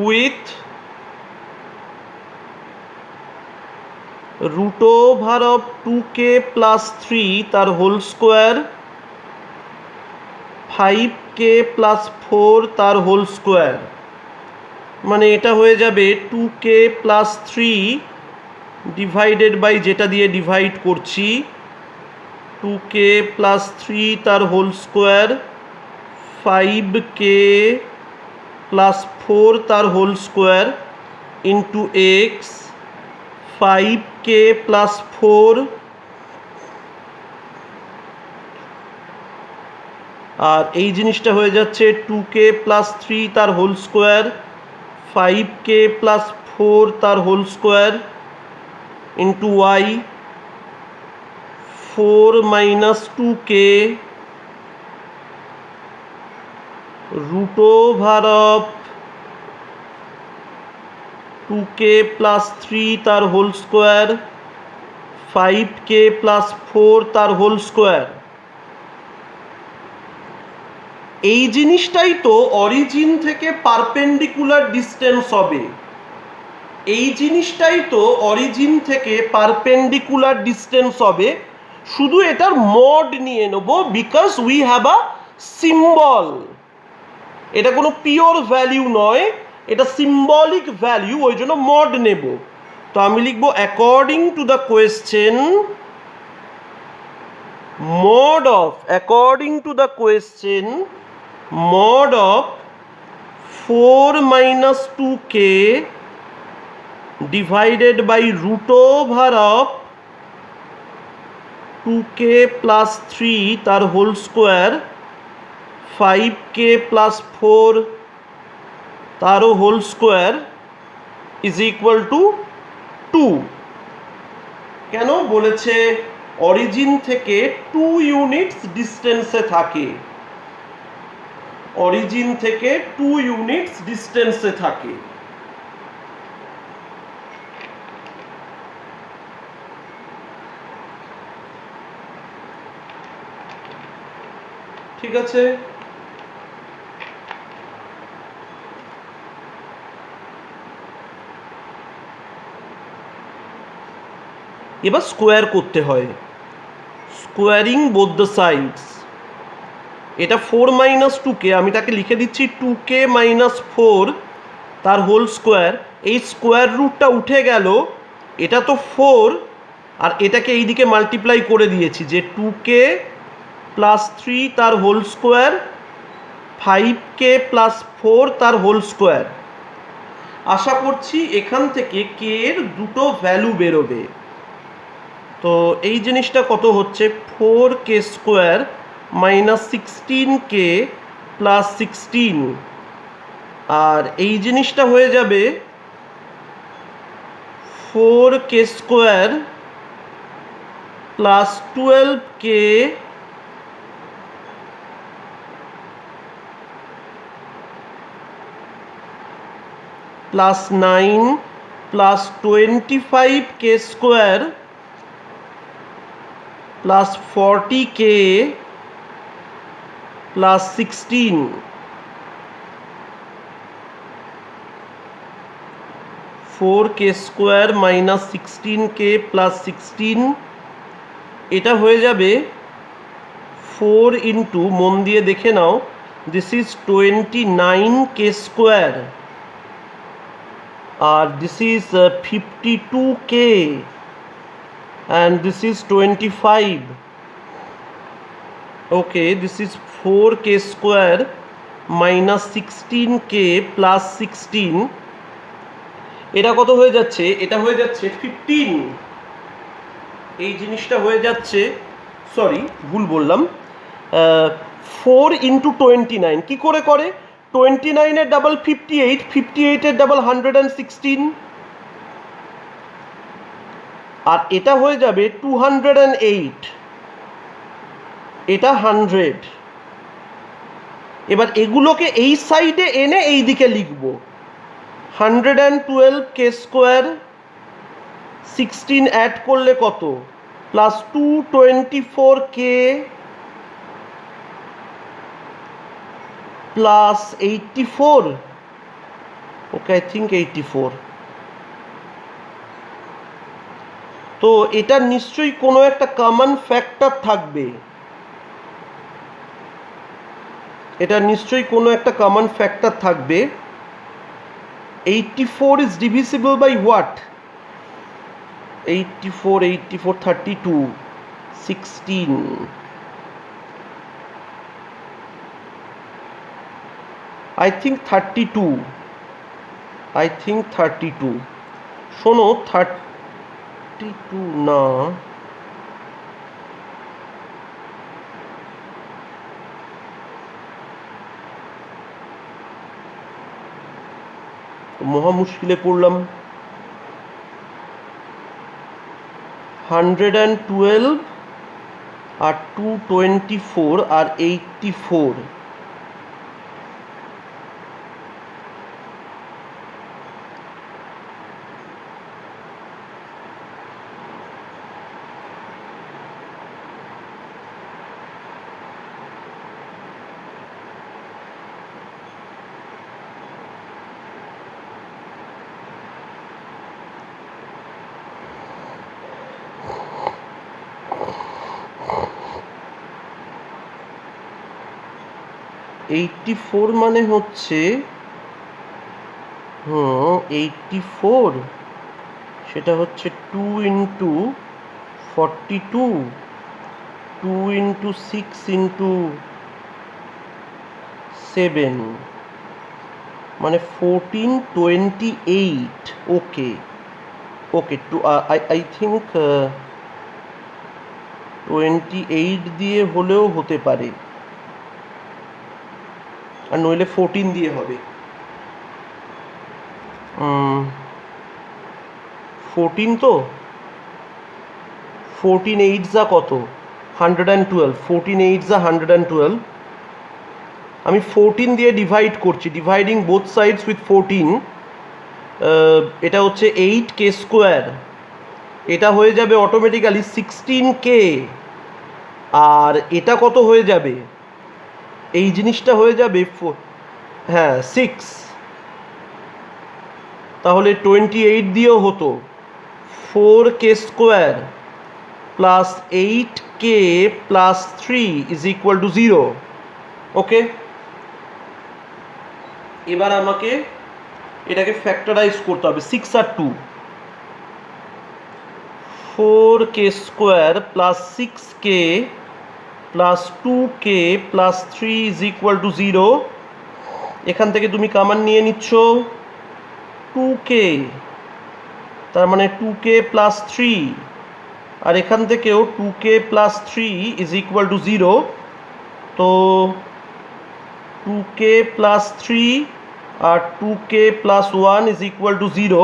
S1: with root over of 2k plus 3 তার হোল স্কোয়ার, 5k plus 4 তার হোল স্কোয়ার। মানে এটা হয়ে যাবে 2k plus 3 ডিভাইডেড বাই যেটা দিয়ে ডিভাইড করছি 2k প্লাস 3 তার হোল স্কোয়ার, 5k প্লাস 4 তার whole square into x, 5k plus 4 আর এই জিনিসটা হয়ে যাচ্ছে 2k প্লাস 3 তার হোল স্কোয়ার, 5k প্লাস 4 তার whole square into y, 4 minus 2k root over of 2k plus 3 তার হোল স্কোয়ার, 5k প্লাস 4 তার হোল স্কোয়ার। এই জিনিসটাই তো অরিজিন থেকে পারপেন্ডিকুলার ডিস্টেন্স হবে, এই জিনিসটাই তো অরিজিন থেকে পারপেন্ডিকুলার ডিস্টেন্স হবে, শুধু এটার মড নিয়ে নেব because we have a symbol. এটা কোনো পিওর ভ্যালিউ নয়, এটা সিম্বলিক ভ্যালিউ, ওই জন্য মড নেব। তো আমি লিখব according to the question, mod of, according to the question, mod of 4 minus 2k divided by root over of 2k plus 3 তার হোল স্কোয়ার, 5k plus 4 তারও whole square is equal to 2। কেন বলেছে origin থেকে 2 units ডিস্টেন্সে থাকে, origin থেকে 2 units ডিস্টেন্সে থাকে। ঠিক আছে, এবার স্কোয়ার করতে হয়, স্কোয়ারিং বোথ দ্য সাইডস। এটা 4 মাইনাস 2k, আমি তাকে লিখে দিচ্ছি 2k মাইনাস 4 তার হোল স্কোয়ার। এই স্কোয়ার রুটটা উঠে গেল, এটা তো 4 আর এটাকে এই দিকে মাল্টিপ্লাই করে দিয়েছি যে 2k প্লাস 3 তার হোল স্কোয়ার, 5k প্লাস 4 তার হোল স্কোয়ার। আশা করছি এখান থেকে k এর দুটো ভ্যালু বেরোবে। তো এই জিনিসটা কত হচ্ছে 4k square minus 16k plus 16, আর এই জিনিসটা হয়ে যাবে 4k square plus 12k plus 9 plus 25k square plus 40k plus 16, 4k square minus 16k plus 16, এটা হয়ে যাবে 4 ইন্টু, মন দিয়ে দেখে নাও, দিস ইজ 29k স্কোয়ার আর this is 52k and this is 25. Okay, this is 4k square minus 16k plus 16, এটা কত হয়ে যাচ্ছে, এটা হয়ে যাচ্ছে 15। এই জিনিসটা হয়ে যাচ্ছে, সরি ভুল বললাম, 4 ইন্টু 29 কী করে করে, 29 এর ডাবল 58, 58 এর ডাবল 116, আর এটা হয়ে যাবে 208, এটা 100। এবার এগুলোকে এই সাইডে এনে এই দিকে লিখব, 112k স্কোয়ার, 16 অ্যাড করলে কত, plus 224k plus 84, okay I think 84। তো এটা নিশ্চয়ই কোনো একটা কমন ফ্যাক্টর থাকবে, এটা নিশ্চয়ই কোনো একটা কমন ফ্যাক্টর থাকবে। 84 is divisible by what? 84, 32, 16, I think 32, শোনো 32 না, মহা মুশকিলে পড়লাম। 112 আর 224 আর 84, মানে হচ্ছে 84, সেটা হচ্ছে 2 ইন্টু 42, 2 ইন্টু 6 ইন্টু 7, মানে 1428। ওকে, আই থিঙ্ক 28 দিয়ে হলেও হতে পারে, আর নইলে 14 দিয়ে হবে। 14 তো 14 8 যা কত, 112, 14 8 যা 112। আমি 14 দিয়ে ডিভাইড করছি, ডিভাইডিং বোথ সাইডস উইথ 14। এটা হচ্ছে 8k স্কোয়ার, এটা হয়ে যাবে অটোমেটিক্যালি 16k। আর এটা কত হয়ে যাবে, এই জিনিসটা হয়ে যাবে 6, তাহলে 28 দিয়েও হতো 4k square plus 8k plus 3 is equal to 0। ওকে, এবার আমাকে এটাকে ফ্যাক্টরাইজ করতে হবে। 6 আর 2, 4k square plus 6k plus 2k plus 3 is equal to 0। এখান থেকে তুমি কমন নিয়ে নিচ্ছ 2k, তার মানে 2k প্লাস 3, আর এখান থেকেও 2k plus 3 is equal to 0। তো 2k প্লাস 3 আর 2k plus 1 is equal to 0।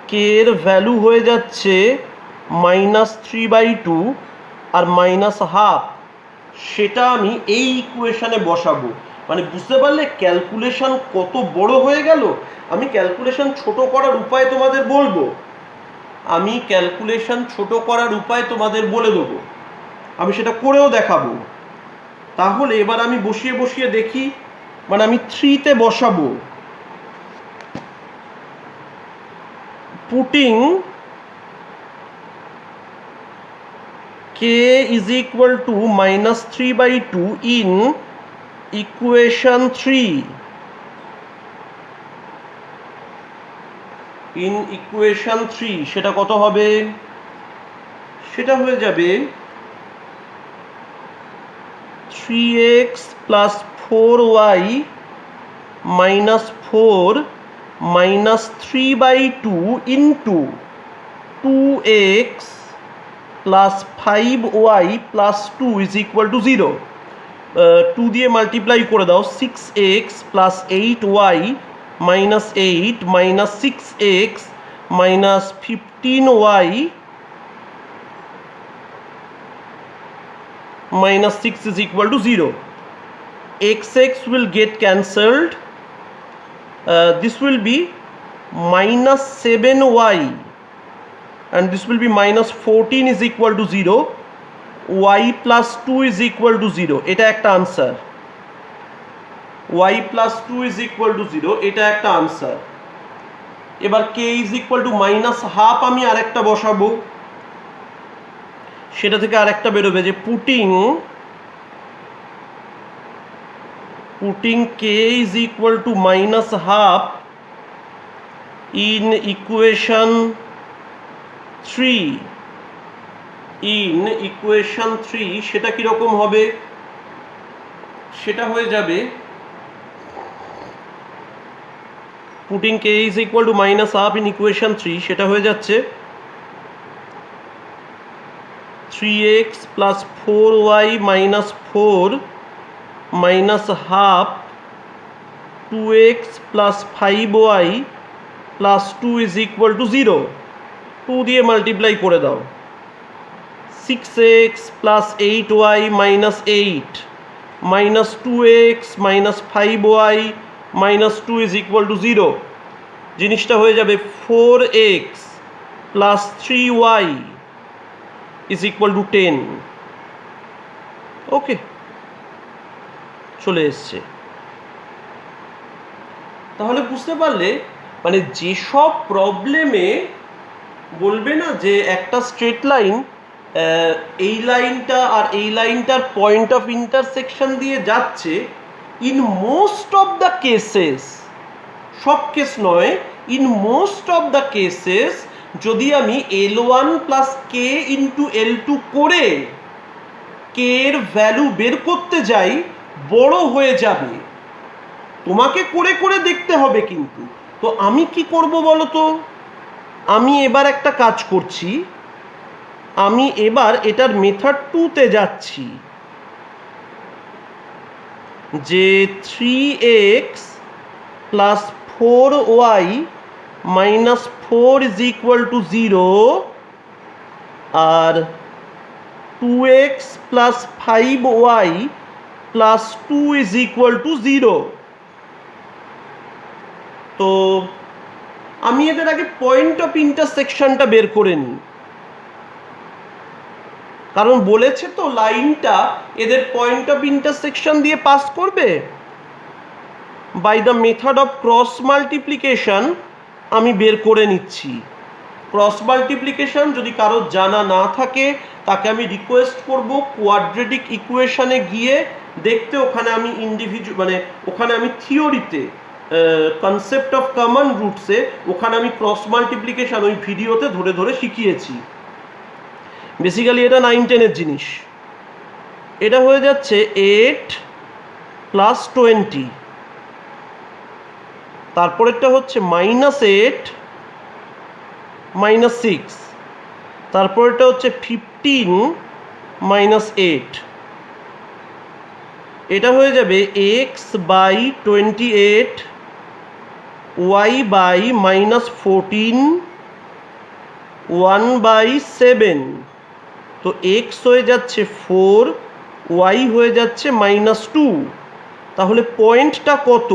S1: K এর ভ্যালু হয়ে যাচ্ছে -3/2 আর -1/2। সেটা আমি এই ইকুয়েশানে বসাবো। মানে বুঝতে পারলে ক্যালকুলেশন কত বড় হয়ে গেল। আমি ক্যালকুলেশন ছোট করার উপায় তোমাদের বলবো, বলে দেবো, আমি সেটা করেও দেখাবো। তাহলে এবার আমি বসিয়ে দেখি, মানে আমি 3-তে বসাবো। Putting k is equal to -3/2 in equation 3, সেটা কত হবে, সেটা হয়ে যাবে 3x plus 4y minus 4 minus 3/2 into 2x plus 5y plus 2 is equal to 0. 2 দিয়ে মাল্টিপ্লাই করে দাও, 6x plus 8y minus 8 minus 6x minus 15y minus 6 is equal to 0. X will get cancelled. This will be minus 7y and this will be minus 14 is equal to 0. Y plus 2 is equal to 0. এটা একটা answer. y plus 2 is equal to 0, এটা একটা answer. এবার k is equal to -1/2 আমি আরেকটা বসাবো, সেটা থেকে আরেকটা বেরোবে যে putting k is equal to -1/2 in equation 3, in equation 3 সেটা কীরকম হবে? সেটা হয়ে যাবে putting k is equal to minus half in equation 3, সেটা হয়ে যাচ্ছে 3x plus 4y minus 4 minus half 2x plus 5y plus 2 is equal to 0। 2 দিয়ে মাল্টিপ্লাই করে দাও। 6x plus 8y minus 8 minus 2x minus 5y minus 2 is equal to 0। জিনিসটা হয়ে যাবে 4x plus 3y is equal two 10। ওকে, চলে এসছে। তাহলে বুঝতে পারলে, মানে যেসব প্রবলেমে বলবে না যে একটা স্ট্রেট লাইন এই লাইনটা আর এই লাইনটার পয়েন্ট অফ ইন্টারসেকশন দিয়ে যাচ্ছে, in most of the cases, সব কেস নয়, in most of the cases যদি আমি L1 প্লাস কে ইন্টু L2 করে কে এর ভ্যালু বের করতে যাই, বড় হয়ে যাবে। তোমাকে করে করে দেখতে হবে কিন্তু। তো আমি কি করব বলো তো? আমি এবার একটা কাজ করছি, আমি এবার এটার মেথড 2তে যাচ্ছি, যে 3x plus 4y minus 4 is equal to 0 আর 2x plus 5y plus 2 is equal to 0। তো আমি এদের আগে পয়েন্ট অফ ইন্টারসেকশনটা বের করে নিই, কারণ বলেছে তো লাইনটা এদের পয়েন্ট অফ ইন্টারসেকশন দিয়ে পাস করবে। By the method of cross multiplication আমি বের করে নিচ্ছি। ক্রস মাল্টিপ্লিকেশন যদি কারোর জানা না থাকে তাকে আমি রিকোয়েস্ট করব কোয়াড্রেটিক ইকুয়েশনে গিয়ে দেখতে। ওখানে আমি মানে ওখানে আমি থিওরিতে কনসেপ্ট অফ কমন রুটসে ওখানে আমি ক্রস মাল্টিপ্লিকেশন ওই ভিডিওতে ধরে ধরে শিখিয়েছি। বেসিক্যালি এটা 9-10-এর জিনিস। এটা হয়ে যাচ্ছে 8 প্লাস 20, তারপরেরটা হচ্ছে -8 -6, তারপরেরটা হচ্ছে 15 -8। এটা হয়ে যাবে x বাই 28 y বাই -14 1/7। তো x হয়ে যাচ্ছে 4, y হয়ে যাচ্ছে -2। তাহলে পয়েন্টটা কত?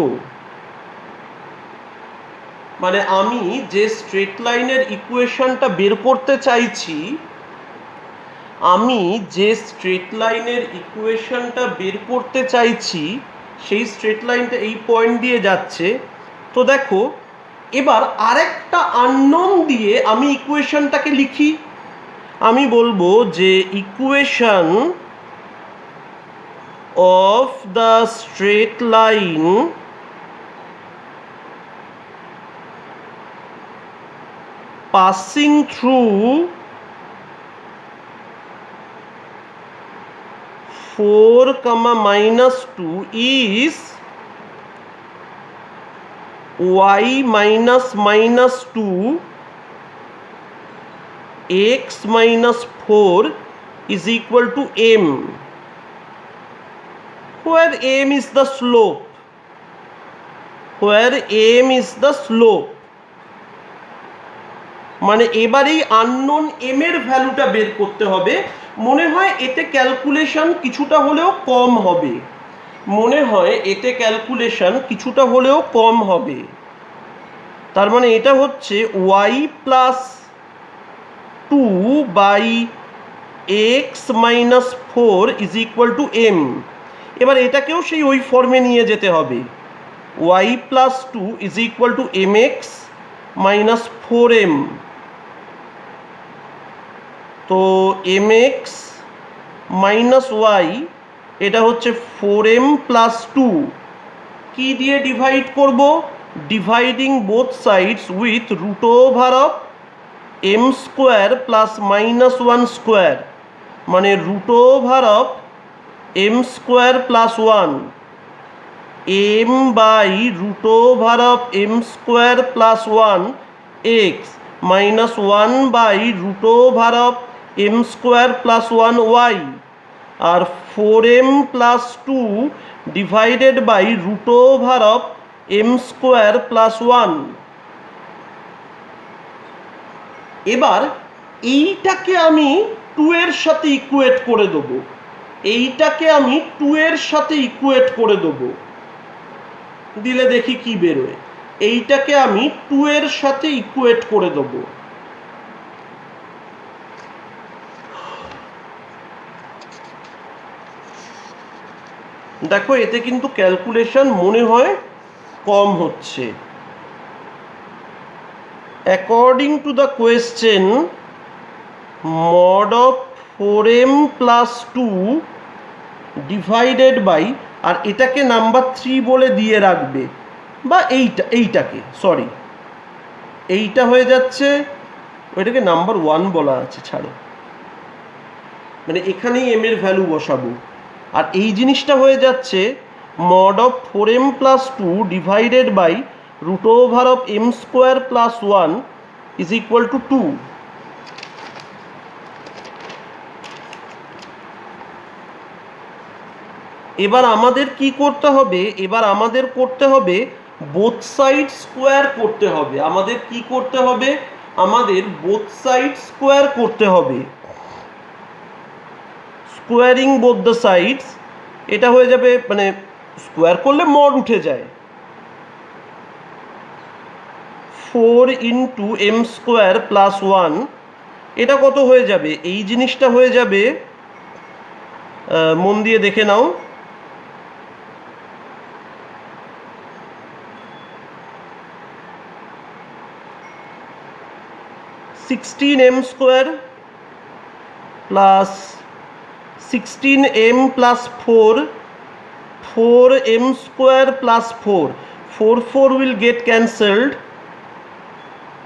S1: মানে আমি যে স্ট্রেট লাইনের ইকুয়েশনটা বের করতে চাইছি, সেই স্ট্রেট লাইনটা এই পয়েন্ট দিয়ে যাচ্ছে। তো দেখো, এবার আরেকটা আননোন দিয়ে আমি ইকুয়েশনটাকে লিখি। আমি বলবো যে equation of the straight line passing through 4, -2 is y minus -2 x minus 4 is equal to m, where m is the slope, মানে এবারেই আননোন এম এর ভ্যালুটা বের করতে হবে। মনে হয় এতে ক্যালকুলেশন কিছুটা হলেও কম হবে। তার মানে এটা হচ্ছে y plus 2 by x minus 4 is equal to m. এবার এটাকেও সেই ওই ফর্মে নিয়ে যেতে হবে, y plus 2 is equal to m x minus 4m। তো এম এক্স মাইনাস ওয়াই, এটা হচ্ছে 4m প্লাস 2। কি দিয়ে ডিভাইড করব? ডিভাইডিং বোথ সাইডস উইথ √ওভার অফ m² প্লাস -1² মানে root over of m square plus one, m by root over of m square plus one x minus one by root over of m square plus one y, আর four m plus two divided by root over of m square plus one. এবার এইটাকে আমি two এর সাথে equate করে দেবো, এইটাকে আমি টু এর সাথে ইকুয়েট করে দেবো, দিলে দেখি কি বেরোয়। এইটাকে আমি টু এর সাথে ইকুয়েট করে দেবো। দেখো এতে কিন্তু ক্যালকুলেশন মনে হয় কম হচ্ছে। According to the question mod of four m plus two divided by, আর এটাকে নাম্বার থ্রি বলে দিয়ে রাখবে, বা এইটাকে সরি এইটা হয়ে যাচ্ছে, ওইটাকে নাম্বার ওয়ান বলা আছে, ছাড়ো, মানে এখানেই এম এর ভ্যালু বসাবো। আর এই জিনিসটা হয়ে যাচ্ছে mod of four m plus two divided by root over of m square plus one is equal to two. এবার আমাদের কি করতে হবে, এবার আমাদের করতে হবে বোথ সাইড স্কোয়ার করতে হবে। আমাদের কি করতে হবে, আমাদের বোথ সাইড স্কোয়ার করতে হবে, স্কোয়ারিং বোথ দ্য সাইডস। এটা হয়ে যাবে, মানে স্কোয়ার করলে মড উঠে যায়, four into m square plus one, এটা কত হয়ে যাবে, এই জিনিসটা হয়ে যাবে, মন দিয়ে দেখে নাও, 16m square plus 16m plus 4, 4m square plus 4, 4 will get cancelled,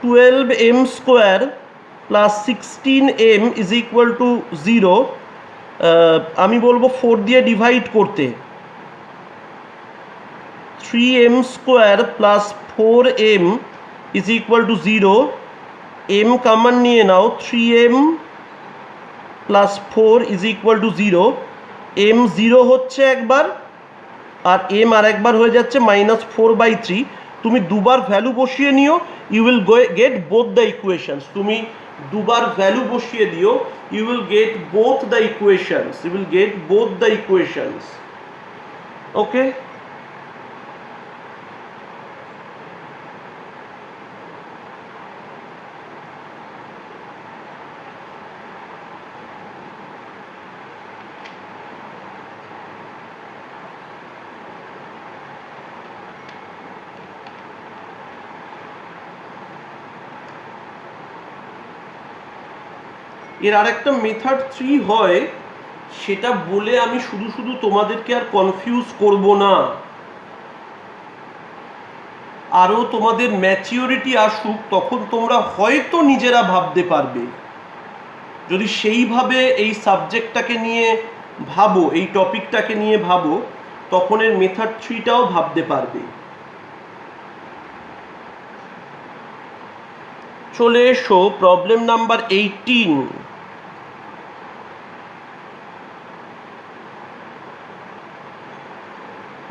S1: 12m square plus 16m is equal to 0। আমি বলবো 4 দিয়ে ডিভাইড করতে, 3m square plus 4m is equal to 0, m common নিয়ে নাও, 3m plus 4 is equal to 0, m 0 হচ্ছে একবার, আর m আর একবার হয়ে যাচ্ছে -4/3। তুমি দুবার ভ্যালু বসিয়ে নিও, you will get both the equations. তুমি দুবার ভ্যালু বসিয়ে দিও, you will get both the equations, you will get both the equations. Okay, এর আরেকটা মেথড 3 হয়, সেটা বলে আমি শুধু শুধু তোমাদেরকে আর কনফিউজ করব না, আরও তোমাদের ম্যাচিওরিটি আসুক, তখন তোমরা হয়তো নিজেরা ভাবতে পারবে। যদি সেইভাবে এই সাবজেক্টটাকে নিয়ে ভাবো, এই টপিকটাকে নিয়ে ভাবো, তখন এর মেথড 3টাও ভাবতে পারবে। চলে এসো প্রবলেম নাম্বার 18।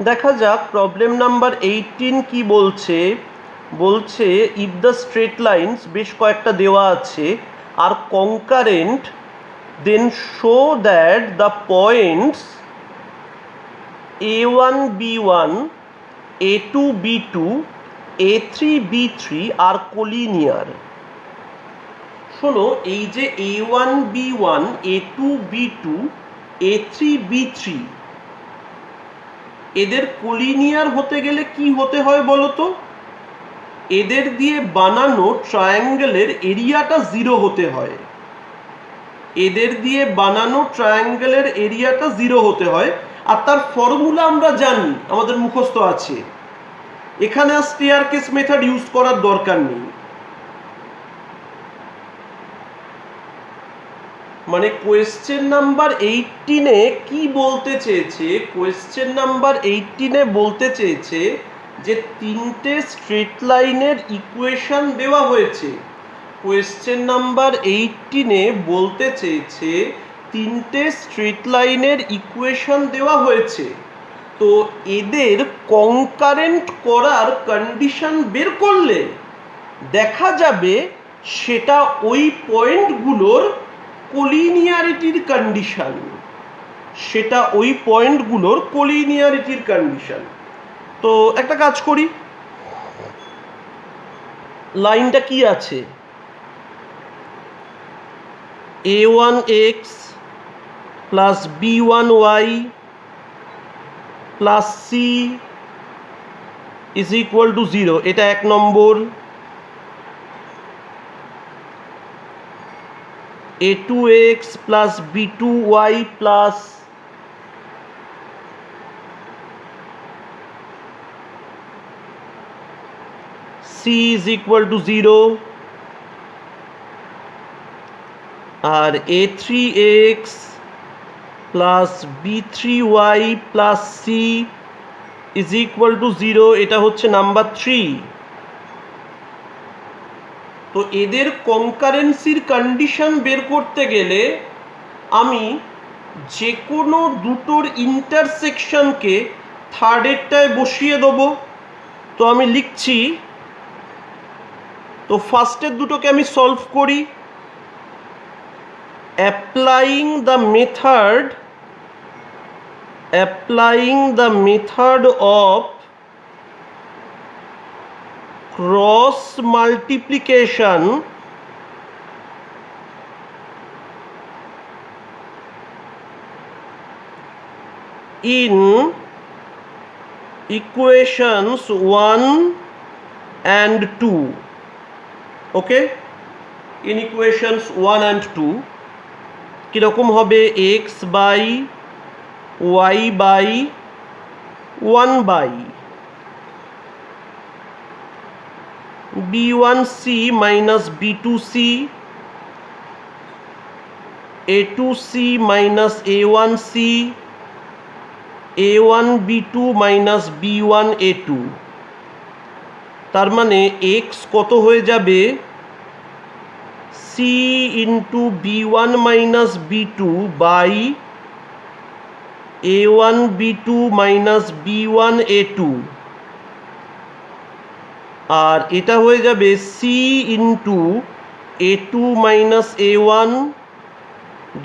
S1: দেখা যাক প্রবলেম নাম্বার 18 কি বলছে। বলছে ইফ দ্য স্ট্রেট লাইনস, বেশ কয়েকটা দেওয়া আছে, আর concurrent, then show that the points a1 b1 a2 b2 a3 b3 আর কোলিনিয়ার। শোনো, এই যে a1 b1 a2 b2 a3 b3, এদের কোলিনিয়ার হতে গেলে কি হতে হয় বলো তো? এদের দিয়ে বানানো ট্রায়াঙ্গেলের এরিয়াটা 0 হতে হয়, এদের দিয়ে বানানো ট্রায়াঙ্গেলের এরিয়াটা 0 হতে হয়। আর তার ফর্মুলা আমরা জানি, আমাদের মুখস্থ আছে, এখানে আর স্টেয়ারকেস মেথড ইউজ করার দরকার নেই। মানে কোয়েশ্চেন নাম্বার 18-এ কি বলতে চেয়েছে, কোয়েশ্চেন নাম্বার 18-এ বলতে চেয়েছে যে তিনটে স্ট্রেট লাইনের ইকুয়েশন দেওয়া হয়েছে। কোয়েশ্চেন নাম্বার 18-এ বলতে চেয়েছে তিনটে স্ট্রেট লাইনের ইকুয়েশন দেওয়া হয়েছে। তো এদের কনকারেন্ট করার কন্ডিশন বের করলে দেখা যাবে সেটা ওই পয়েন্টগুলোর কোলিনিয়ারিটির কন্ডিশন, সেটা ওই পয়েন্টগুলোর কোলিনিয়ারিটির কন্ডিশন। তো একটা কাজ করি, লাইনটা কি আছে, a1x plus b1y plus c is equal to 0, এটা 1 number. a2x plus b2y plus c is equal to 0, আর a3x plus b3y plus c is equal to 0, এটা হচ্ছে নাম্বার 3। তো এদের কনকারেন্সির কন্ডিশন বের করতে গেলে আমি যে কোনো দুটোর ইন্টারসেকশনকে থার্ডেরটায় বসিয়ে দেবো। তো আমি লিখছি, তো ফার্স্টের দুটোকে আমি সলভ করি। Applying the method of cross multiplication in equations 1 and 2, okay, in equations 1 and 2 কিরকম হবে, x by y by 1 by b1c minus b2c, a2c minus a1c, a1b2 minus b1a2। তার মানে x কত হয়ে যাবে, c into b1 minus b2 by a1b2 minus b1a2, আর এটা হয়ে যাবে c into a2 minus a1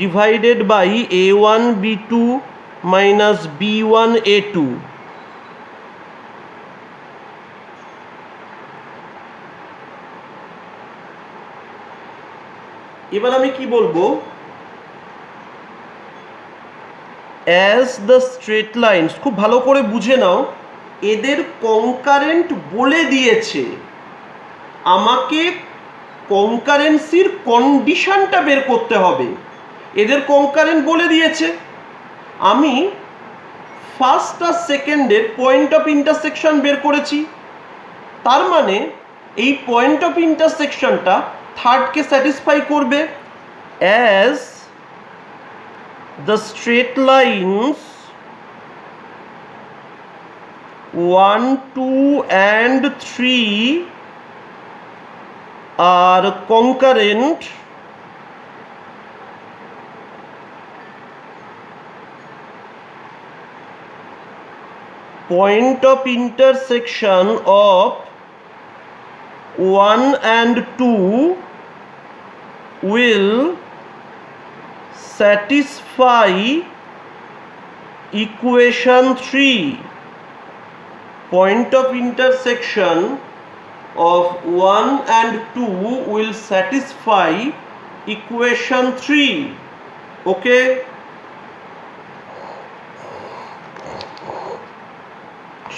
S1: divided by a1b2 minus b1a2। এবার আমি কি বলবো, অ্যাজ দ্য স্ট্রেট লাইনস, খুব ভালো করে বুঝে নাও, এদের কনকারেন্ট বলে দিয়েছে, আমাকে কনকারেন্সির কন্ডিশনটা বের করতে হবে। এদের কনকারেন্ট বলে দিয়েছে, আমি ফার্স্ট আর সেকেন্ডের পয়েন্ট অফ ইন্টারসেকশন বের করেছি। তার মানে এই পয়েন্ট অফ ইন্টারসেকশনটা থার্ডকে স্যাটিসফাই করবে। As the straight lines 1, 2 and 3 are concurrent, point of intersection of 1 and 2 will satisfy equation 3. Point of intersection of 1 and 2 will satisfy equation 3. Okay?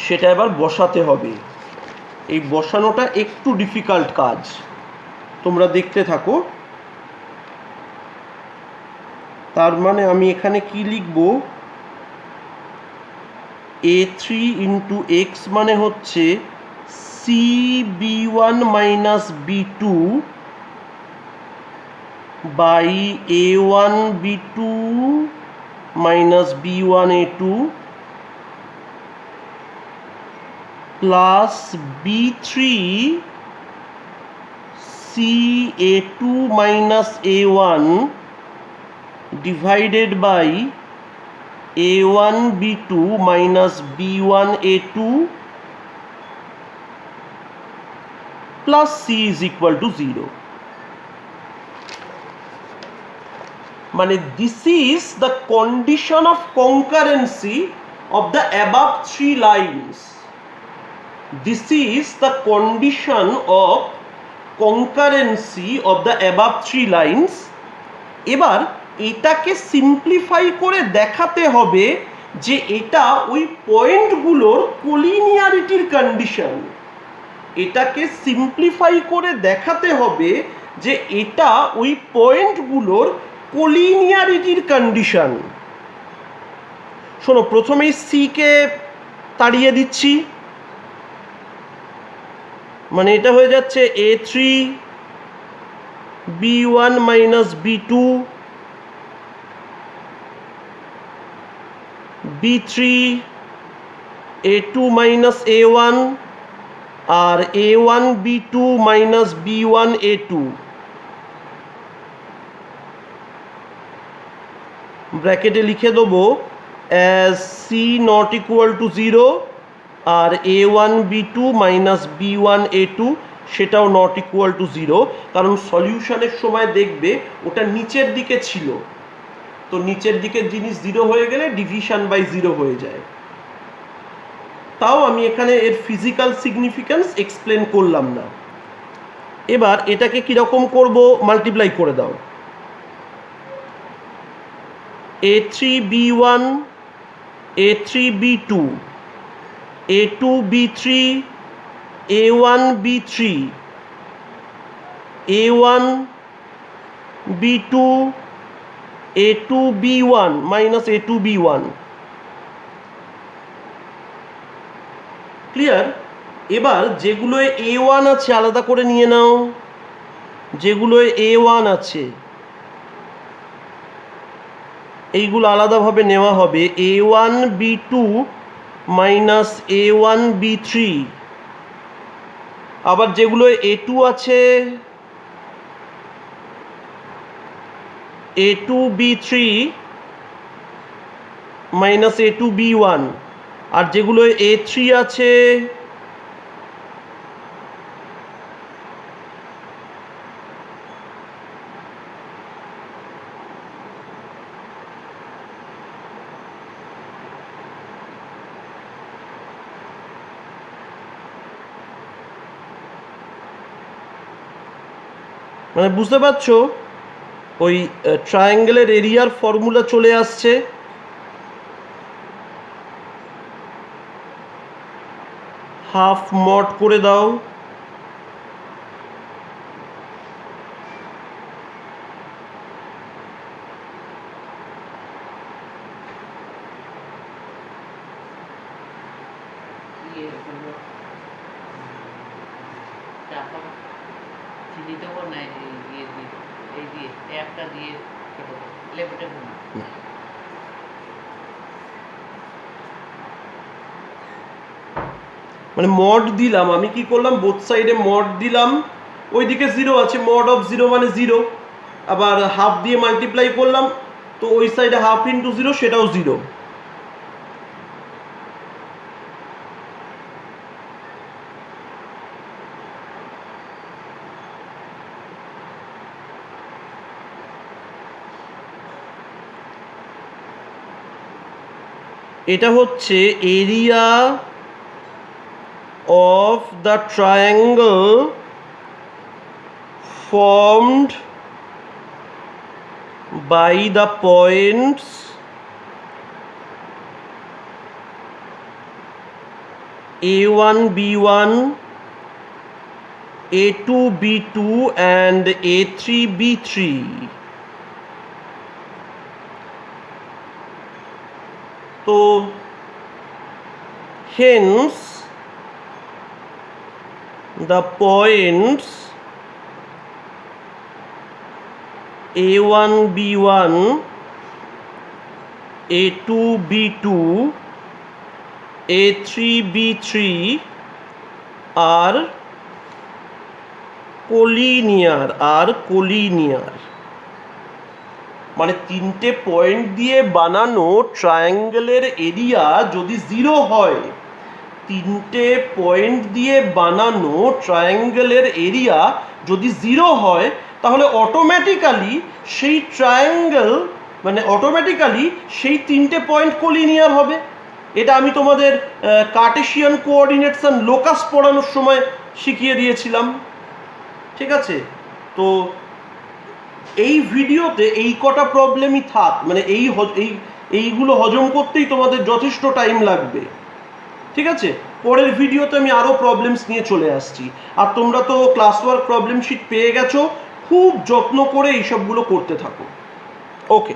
S1: সেটা এবার বসাতে হবে। এই বসানোটা একটু ডিফিকাল্ট কাজ, তোমরা দেখতে থাকো। তার মানে আমি এখানে কি লিখব, a3 ইন্টু x মানে হচ্ছে c b1 minus b2 by a1 b2 minus b1 a2 plus b3 c a2 minus a1 divided by a1 b2 minus b1 a2 plus c is equal to 0. মানে this is the condition of concurrency of the above three lines. This is the condition of concurrency of the above three lines. এবার এটাকে simplify করে দেখাতে হবে যে এটা ওই পয়েন্টগুলোর কোলিনিয়ারিটির condition. এটাকে সিম্পলিফাই করে দেখাতে হবে যে এটা ওই পয়েন্টগুলোর কোলিনিয়ারিটির কন্ডিশন। শোনো, প্রথমেই সি কে তাড়িয়ে দিচ্ছি, মানে এটা হয়ে যাচ্ছে a3 b1 minus b2 b3 a2 minus a1 আর a1 b2 minus b1 a2 ব্র্যাকেটে লিখে দেবো as c not equal to 0 আর a1 b2 minus b1 a2 সেটাও নট ইকুয়াল টু 0, কারণ সলিউশনের সময় দেখবে ওটা নিচের দিকে ছিল, তো নিচের দিকের জিনিস 0 হয়ে গেলে ডিভিশন বাই 0 হয়ে যায়। তাও আমি এখানে এর ফিজিক্যাল সিগনিফিক্যান্স এক্সপ্লেন করলাম না। এবার এটাকে কীরকম করব, মাল্টিপ্লাই করে দাও। a3 b1 a3 b2 a2 b3 a1 b3 a1 b2 a2 b1 minus a2 b1 clear. এবার যেগুলোয় a1 আছে আলাদা করে নিয়ে নাও, যেগুলোয় a1 আছে এইগুলো আলাদাভাবে নেওয়া হবে। a1 b2 minus a1 b3, আবার যেগুলো a2 আছে a2 b3 minus a2 b1, আর যেগুলো a3 আছে মানে বুঝতে পারছো ওই ট্রায়াঙ্গেলের এরিয়ার ফর্মুলা চলে আসছে। হাফ মড করে দাও, মানে মড দিলাম। আমি কি করলাম, বোথ সাইডে মড দিলাম, ওইদিকে 0 আছে, মড অফ 0 মানে 0, আবার হাফ দিয়ে মাল্টিপ্লাই করলাম, তো ওই সাইডে হাফ ইন্টু 0 সেটাও 0। এটা হচ্ছে area of the triangle formed by the points a1 b1 a2 b2 and a3 b3. So hence the points A1 B1 A2 B2 A3 B3 আর কোলিনিয়ার মানে তিনটে পয়েন্ট দিয়ে বানানো ট্রায়াঙ্গেলের এরিয়া যদি 0 হয়, তিনটে পয়েন্ট দিয়ে বানানো ট্রায়াঙ্গেলের এরিয়া যদি 0 হয়, তাহলে অটোমেটিক্যালি সেই ট্রায়াঙ্গেল মানে অটোমেটিক্যালি সেই তিনটে পয়েন্ট কোলিনিয়ার হবে। এটা আমি তোমাদের কার্টেশিয়ান কোঅর্ডিনেটস অ্যান্ড লোকাস পড়ানোর সময় শিখিয়ে দিয়েছিলাম। ঠিক আছে, তো এই ভিডিওতে এই কটা প্রবলেমই থাক, মানে এইগুলো হজম করতেই তোমাদের যথেষ্ট টাইম লাগবে। ঠিক আছে, পরের ভিডিওতে আমি আরও প্রবলেমস নিয়ে চলে আসছি। আর তোমরা তো ক্লাস ওয়ার্ক প্রবলেম শিট পেয়ে গেছো, খুব যত্ন করে এইসবগুলো করতে থাকো। ওকে।